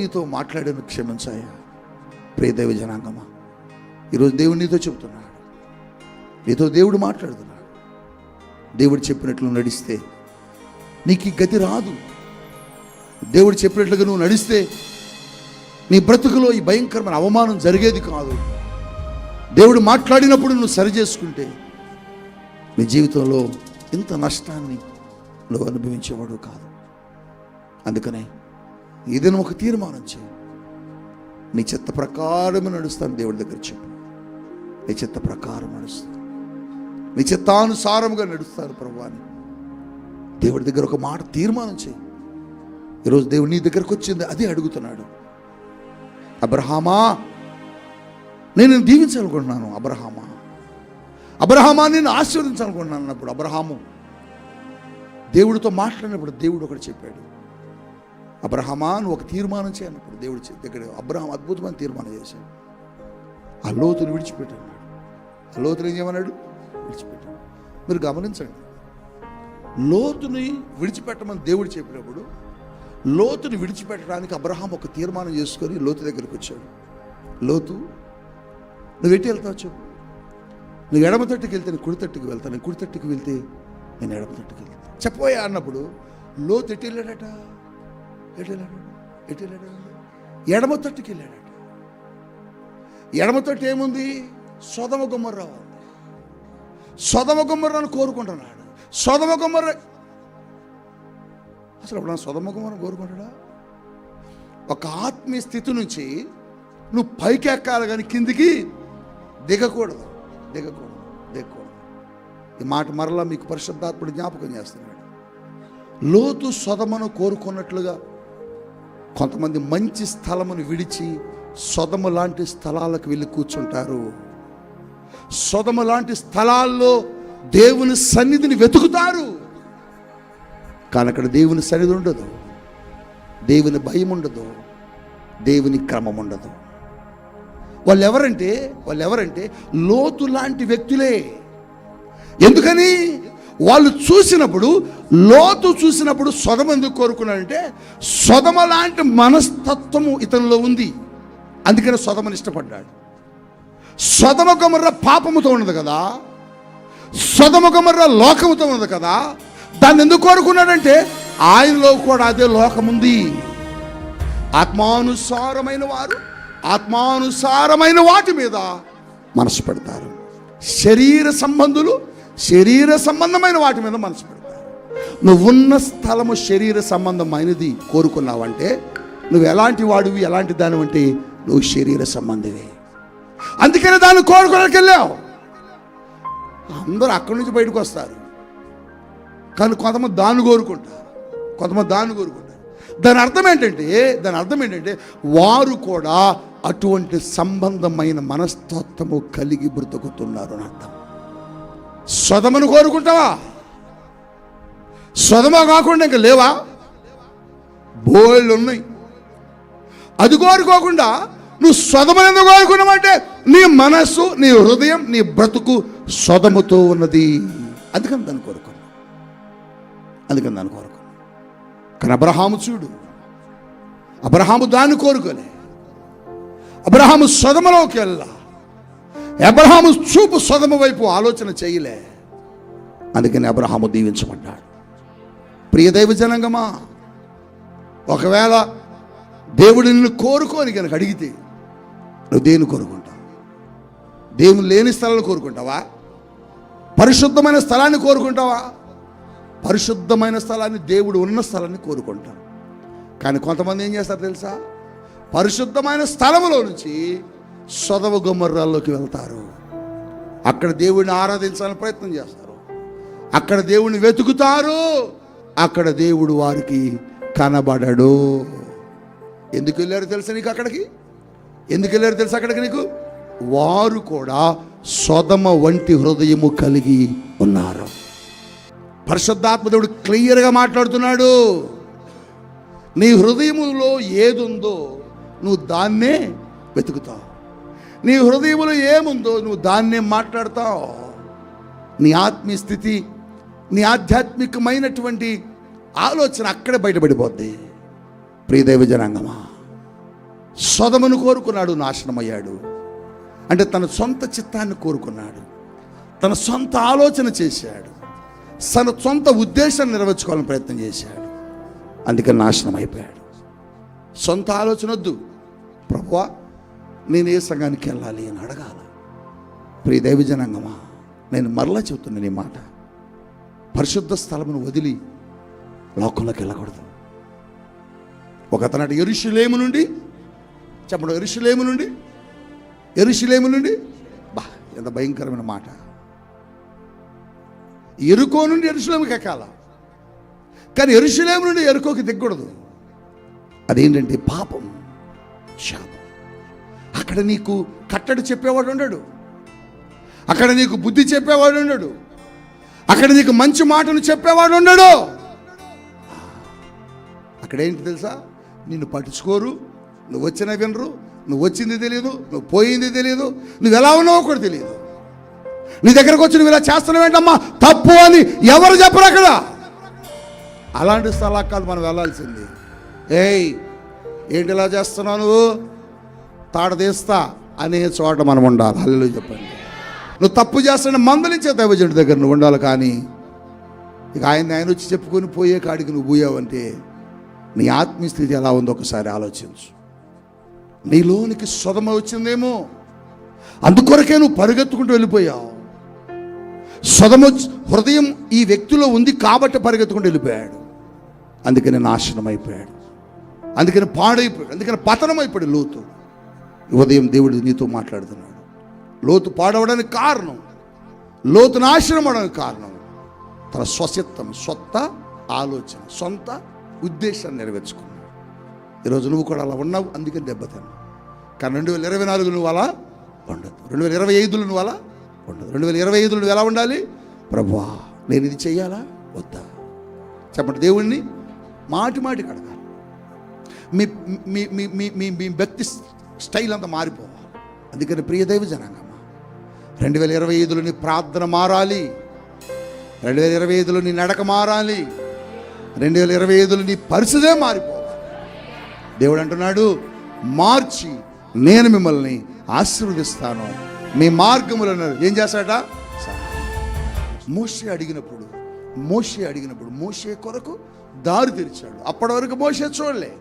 నీతో మాట్లాడాను, క్షమించాయా. ప్రియ దైవ జనాంగమా, ఈరోజు దేవుడు నీతో చెబుతున్నాడు, నీతో దేవుడు మాట్లాడుతున్నాడు. దేవుడు చెప్పినట్లు నడిస్తే నీకు ఈ గతి రాదు. దేవుడు చెప్పినట్లుగా నువ్వు నడిస్తే నీ బ్రతుకులో ఈ భయంకరమైన అవమానం జరిగేది కాదు. దేవుడు మాట్లాడినప్పుడు నువ్వు సరి చేసుకుంటే నీ జీవితంలో ఇంత నష్టాన్ని నువ్వు అనుభవించేవాడు కాదు. అందుకనే ఏదైనా ఒక తీర్మానం చేయి. నీ చిత్త ప్రకారం నడుస్తాను దేవుడి దగ్గర చెప్పు. నీ చిత్త ప్రకారం నడుస్తాను, నీ చిత్తానుసారంగా నడుస్తాను ప్రభు అని దేవుడి దగ్గర ఒక మాట తీర్మానం చేయి. ఈరోజు దేవుడు నీ దగ్గరకు వచ్చింది అదే అడుగుతున్నాడు. అబ్రహామా నేను దీవించాలనుకుంటున్నాను, అబ్రహామా నేను ఆశీర్వదించాలనుకుంటున్నాను అన్నప్పుడు అబ్రహాము దేవుడితో మాట్లాడినప్పుడు దేవుడు ఒకటి చెప్పాడు, అబ్రహామా నువ్వు ఒక తీర్మానం చేయనప్పుడు దేవుడి దగ్గర అబ్రహాం అద్భుతమైన తీర్మానం చేశాడు. ఆ లోతుని విడిచిపెట్టాడు. ఆ లోతుని ఏం చేయమన్నాడు? విడిచిపెట్టాడు. మీరు గమనించండి, లోతుని విడిచిపెట్టమని దేవుడు చెప్పినప్పుడు లోతుని విడిచిపెట్టడానికి అబ్రహాం ఒక తీర్మానం చేసుకొని లోతు దగ్గరికి వచ్చాడు. లోతు నువ్వు ఎటు వెళ్తావు చెప్పు. నువ్వు ఎడమ తట్టుకు వెళ్తే నేను కుడి తట్టుకు వెళ్తాను, నేను కుడి తట్టుకు వెళ్తే నేను ఎడమ తట్టుకు వెళ్తాను చెప్పబోయా అన్నప్పుడు లోతు ఎటు వెళ్ళాడట? ఎడమ తట్టుకు వెళ్ళాడట. ఎడమ తట్టు ఏముంది? సొదమ గుమ్మర్రా ఉంది. సొదమ గుమ్మర్రాను కోరుకుంటున్నాడు. సొదమ గుమ్మర్ర అసలు అప్పుడు సొదమ గుమ్మర్ర కోరుకుంటాడా? ఒక ఆత్మీయ స్థితి నుంచి నువ్వు పైకి ఎక్కాలి కానీ కిందికి దిగకూడదు. ఈ మాట మరలా మీకు పరిశుద్ధాత్ముడు జ్ఞాపకం చేస్తున్నాడు. లోతు సొదమను కోరుకున్నట్లుగా కొంతమంది మంచి స్థలమును విడిచి సొదమ లాంటి స్థలాలకు వెళ్ళి కూర్చుంటారు. సొదమ లాంటి స్థలాల్లో దేవుని సన్నిధిని వెతుకుతారు, కానీ అక్కడ దేవుని సన్నిధి ఉండదు, దేవుని భయం ఉండదు, దేవుని క్రమం ఉండదు. వాళ్ళు ఎవరంటే లోతు లాంటి వ్యక్తులే. ఎందుకని? వాళ్ళు లోతు చూసినప్పుడు సొదమ ఎందుకు కోరుకున్నాడంటే సొదమ లాంటి మనస్తత్వము ఇతనిలో ఉంది. అందుకని సొదమని ఇష్టపడ్డాడు. సొదమ గొమొర్ర పాపముతో ఉన్నది కదా, సొదమ గొమొర్ర లోకముతో ఉన్నది కదా, దాన్ని ఎందుకు కోరుకున్నాడంటే ఆయనలో కూడా అదే లోకముంది. ఆత్మానుసారమైన వారు ఆత్మానుసారమైన వాటి మీద మనసు పెడతారు. శరీర సంబంధమైన వాటి మీద మనసు పెడతారు. నువ్వున్న స్థలము శరీర సంబంధమైనది కోరుకున్నావంటే నువ్వు ఎలాంటి వాడివి, ఎలాంటి దానివి అంటే నువ్వు శరీర సంబంధివే. అందుకనే దాన్ని కోరుకోవడానికి వెళ్ళావు. అందరూ అక్కడి నుంచి బయటకు వస్తారు, కానీ కొంతమంది దాన్ని కోరుకుంటారు. దాని అర్థం ఏంటంటే వారు కూడా అటువంటి సంబంధమైన మనస్తత్వము కలిగి బ్రతుకుతున్నారు అని అర్థం. సొదమను కోరుకుంటావా? సొదమ కాకుండా ఇంకా లేవా? బోళ్ళు ఉన్నాయి. అది కోరుకోకుండా నువ్వు సొదమను ఎందుకు కోరుకున్నావంటే నీ మనస్సు, నీ హృదయం, నీ బ్రతుకు సొదముతో ఉన్నది. అందుకని దాన్ని కోరుకున్నా. కానీ అబ్రహాము చూడు, అబ్రహాము దాన్ని కోరుకోలే. అబ్రహాము సొదమలోకి వెళ్ళా. అబ్రహాము చూపు సొదమ వైపు ఆలోచన చేయలే. అందుకని అబ్రహాము దీవించబడ్డాడు. ప్రియ దైవ జనాంగమా, ఒకవేళ దేవుడు నిన్ను కోరుకోని కనుక అడిగితే నువ్వు దేన్ని కోరుకుంటావు? దేవుని లేని స్థలాన్ని కోరుకుంటావా? పరిశుద్ధమైన స్థలాన్ని కోరుకుంటావా? పరిశుద్ధమైన స్థలాన్ని, దేవుడు ఉన్న స్థలాన్ని కోరుకుంటాం. కానీ కొంతమంది ఏం చేస్తారు తెలుసా? పరిశుద్ధమైన స్థలములో నుంచి సొదమ గొమొర్రాల్లోకి వెళ్తారు. అక్కడ దేవుడిని ఆరాధించాలని ప్రయత్నం చేస్తారు, అక్కడ దేవుడిని వెతుకుతారు, అక్కడ దేవుడు వారికి కనబడడు. ఎందుకు వెళ్ళారు తెలుసా నీకు అక్కడికి? అక్కడికి నీకు? వారు కూడా సొదమ వంటి హృదయము కలిగి ఉన్నారు. పరిశుద్ధాత్మ దేవుడు క్లియర్గా మాట్లాడుతున్నాడు. నీ హృదయములో ఏదుందో నువ్వు దాన్నే వెతుకుతావు. నీ హృదయములో ఏముందో నువ్వు దాన్నే మాట్లాడతావు. నీ ఆత్మీయ స్థితి, నీ ఆధ్యాత్మికమైనటువంటి ఆలోచన అక్కడే బయటపడిపోద్ది. ప్రియదైవ జనాంగమా, సొదమను కోరుకున్నాడు, నాశనమయ్యాడు. అంటే తన సొంత చిత్తాన్ని కోరుకున్నాడు, తన సొంత ఆలోచన చేశాడు, తన సొంత ఉద్దేశాన్ని నెరవేర్చుకోవాలని ప్రయత్నం చేశాడు. అందుకని నాశనం అయిపోయాడు. సొంత ఆలోచన వద్దు. ప్రభువా, నేను ఏ సంఘానికి వెళ్ళాలి అని అడగాల. ప్రియ దైవ జనాంగమా, నేను మరలా చెబుతున్నాను ఈ మాట. పరిశుద్ధ స్థలమును వదిలి లోకంలోకి వెళ్ళకూడదు. ఒక అతను యెరూషలేము నుండి చెప్పండి, యెరూషలేము నుండి బా, ఎంత భయంకరమైన మాట. యెరికో నుండి యెరూషలేముకి ఎక్కాల, కానీ యెరూషలేము నుండి యెరికోకి దిగకూడదు. అదేంటంటే పాపం, శాపం. అక్కడ నీకు కట్టడి చెప్పేవాడు ఉండడు, అక్కడ నీకు బుద్ధి చెప్పేవాడు ఉండడు, అక్కడ నీకు మంచి మాటను చెప్పేవాడు ఉండడు. అక్కడేంటి తెలుసా? నిన్ను పట్టించుకోరు, నువ్వు వచ్చినా వినరు, నువ్వు వచ్చింది తెలియదు, నువ్వు పోయింది తెలియదు, నువ్వు ఎలా ఉన్నావో కూడా తెలియదు. నీ దగ్గరకు వచ్చి నువ్వు ఇలా చేస్తున్నావేంటమ్మా తప్పు అని ఎవరు చెప్పరు అక్కడ. అలాంటి స్థలాలకు కాదు మనం వెళ్ళాల్సింది. ఏయ్, ఏంటి ఇలా చేస్తున్నావు నువ్వు, తాడదీస్తా అనే చోట మనం ఉండాలి. హల్లెలూయా చెప్పండి. నువ్వు తప్పు చేస్తున్న మందలించే దైవజనుడి దగ్గర నువ్వు ఉండాలి. కానీ ఇక ఆయన వచ్చి చెప్పుకొని పోయే కాడికి నువ్వు పోయావంటే నీ ఆత్మీయ స్థితి ఎలా ఉందో ఒకసారి ఆలోచించు. నీలోనికి సొదమ వచ్చిందేమో, అందుకొరకే నువ్వు పరిగెత్తుకుంటూ వెళ్ళిపోయావు. సొదమ హృదయం ఈ వ్యక్తిలో ఉంది కాబట్టి పరిగెత్తుకుంటూ వెళ్ళిపోయాడు. అందుకని నాశనం అయిపోయాడు, అందుకని పాడైపోయాడు, అందుకని పతనం అయిపోయాడు లోతు. ఉదయం దేవుడు నీతో మాట్లాడుతున్నాడు. లోతు పాడవడానికి కారణం, లోతు నాశనం అవడానికి కారణం తన స్వచిత్తం, సొంత ఆలోచన, సొంత ఉద్దేశాన్ని నెరవేర్చుకున్నాడు. ఈరోజు నువ్వు కూడా అలా ఉన్నావు, అందుకని దెబ్బతిన్నావు. కానీ 2024 నువ్వు అలా ఉండదు, 2025 నువ్వు అలా ఉండదు. 2025 నువ్వు ఎలా ఉండాలి? ప్రభువా, నేను ఇది చెయ్యాలా వద్దా చెప్పండి. దేవుణ్ణి మాటి మాటికి అడగాలి. మీ మీ మీ మీ మీ భక్తి స్టైల్ అంతా మారిపోవాలి. అందుకని ప్రియ దైవ జనాంగమా, 2025లో నీ ప్రార్థన మారాలి, 2025లో నీ నడక మారాలి, 2025లో నీ పరిస్థితే మారిపోవాలి. దేవుడు అంటున్నాడు, మార్చి నేను మిమ్మల్ని ఆశీర్వదిస్తాను, మీ మార్గములను ఏం చేస్తాడ. మోషే అడిగినప్పుడు మోషే కొరకు దారి తెరిచాడు. అప్పటి వరకు మోషే చూడలే,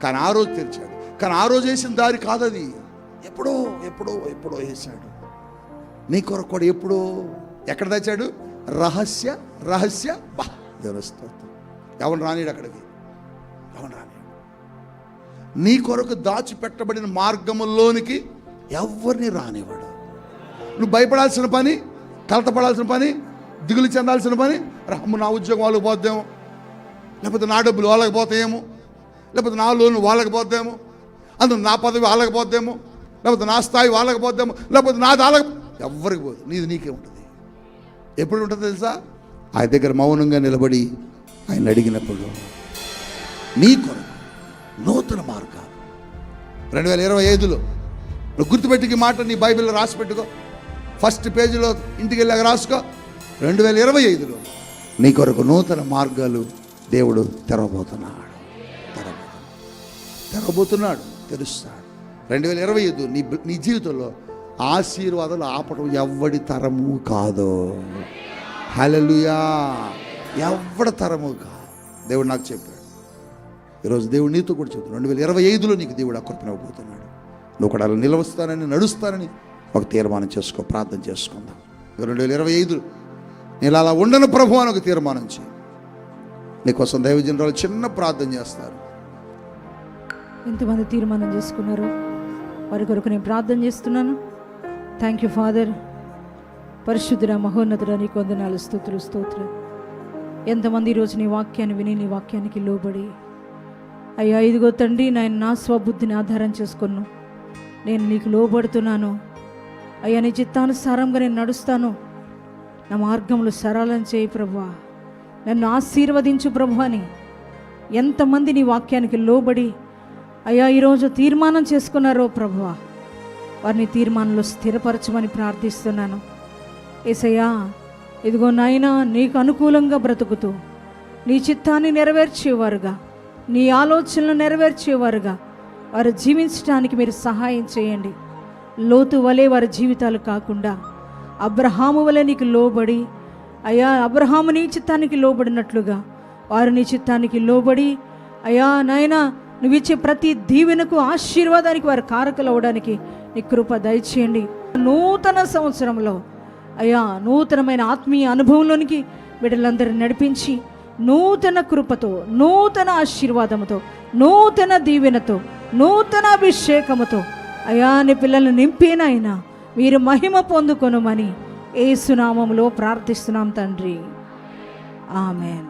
కానీ ఆ రోజు తెరిచాడు. కానీ ఆ రోజు వేసిన దారి కాదది. ఎప్పుడో ఎప్పుడో ఎప్పుడో వేశాడు. నీ కొరకు కూడా ఎప్పుడో ఎక్కడ దాచాడు? రహస్య బా దేవస్తోత్రం. ఎవరు రానిడు అక్కడికి, ఎవరు రానిడు. నీ కొరకు దాచిపెట్టబడిన మార్గముల్లోనికి ఎవరిని రానివాడు. నువ్వు భయపడాల్సిన పని, కలతపడాల్సిన పని, దిగులు చెందాల్సిన పని, రమ్ము నా ఉద్యోగం వాళ్ళకి పోద్దేమో, లేకపోతే నా డబ్బులు వాళ్ళకి పోతాయేమో, లేకపోతే నా లోన్లు వాళ్ళకి పోద్దేమో, అందులో నా పదవి వాళ్ళకి పోద్దేమో, లేకపోతే నా స్థాయి వాళ్ళకి పోద్దేమో, లేకపోతే నాది వాళ్ళకి, ఎవరికి పోదు. నీది నీకే ఉంటుంది. ఎప్పుడు ఉంటుంది తెలుసా? ఆయన దగ్గర మౌనంగా నిలబడి ఆయన అడిగినప్పుడు నీ కొరకు నూతన మార్గాలు 2025లో నువ్వు గుర్తుపెట్టుకి మాట నీ బైబిల్లో రాసి పెట్టుకో. ఫస్ట్ పేజీలో ఇంటికి వెళ్ళాక రాసుకో. 2025లో నీ కొరకు నూతన మార్గాలు దేవుడు తెరవబోతున్నాడు, తెరుస్తాడు. 2025 నీ జీవితంలో ఆశీర్వాదాలు ఆపడం ఎవ్వడి తరము కాదు. హల్లెలూయా. ఎవ్వడి తరము కాదు. దేవుడు నాకు చెప్పాడు. ఈరోజు దేవుడు నీతో కూడా చెప్తున్నాడు. 2025లో నీకు దేవుడు ఆ కృపనివ్వబోతున్నాడు. నువ్వు కూడా అలా నిలవస్తానని, నడుస్తానని ఒక తీర్మానం చేసుకో. ప్రార్థన చేసుకుందాం. 2025 నేను అలా ఉండను ప్రభు అని ఒక తీర్మానం చేయి. నీకోసం దైవజనురాలు చిన్న ప్రార్థన చేస్తారు. ఎంతమంది తీర్మానం చేసుకున్నారు వారి కొరకు నేను ప్రార్థన చేస్తున్నాను. Thank you father. పరిశుద్ధుడా, మహోన్నతుడా, నీకు వందనాలు, స్తోత్రం. ఎంతమంది ఈరోజు నీ వాక్యాన్ని విని నీ వాక్యానికి లోబడి, అయ్యా ఇదిగో తండ్రి, నేను నా స్వబుద్ధిని ఆధారం చేసుకున్నాను, నేను నీకు లోబడుతున్నాను అయ్యా, నీ చిత్తానుసారంగా నేను నడుస్తాను, నా మార్గంలో సరళం చేయి ప్రభువా, నన్ను ఆశీర్వదించు ప్రభు అని ఎంతమంది నీ వాక్యానికి లోబడి అయ్యా ఈరోజు తీర్మానం చేసుకున్నారో ప్రభువా, వారిని తీర్మానంలో స్థిరపరచమని ప్రార్థిస్తున్నాను. యేసయ్యా, ఇదిగో నాయనా, నీకు అనుకూలంగా బ్రతుకుతూ నీ చిత్తాన్ని నెరవేర్చేవారుగా, నీ ఆలోచనలు నెరవేర్చేవారుగా వారు జీవించడానికి మీరు సహాయం చేయండి. లోతు వలె వారి జీవితాలు కాకుండా అబ్రహాము వలె నీకు లోబడి, అయ్యా అబ్రహాము నీ చిత్తానికి లోబడినట్లుగా వారు నీ చిత్తానికి లోబడి, అయ్యా నాయనా, నువ్వు ఇచ్చే ప్రతి దీవెనకు, ఆశీర్వాదానికి వారు కారకులు అవడానికి నీ కృప దయచేయండి. నూతన సంవత్సరంలో అయ్యా నూతనమైన ఆత్మీయ అనుభవంలోనికి బిడ్డలందరినీ నడిపించి, నూతన కృపతో, నూతన ఆశీర్వాదముతో, నూతన దీవెనతో, నూతన అభిషేకముతో అయ్యా నీ పిల్లల్ని నింపేనైనా మీరు మహిమ పొందుకొనుమని యేసు నామములో ప్రార్థిస్తున్నాం తండ్రి. ఆమెన్.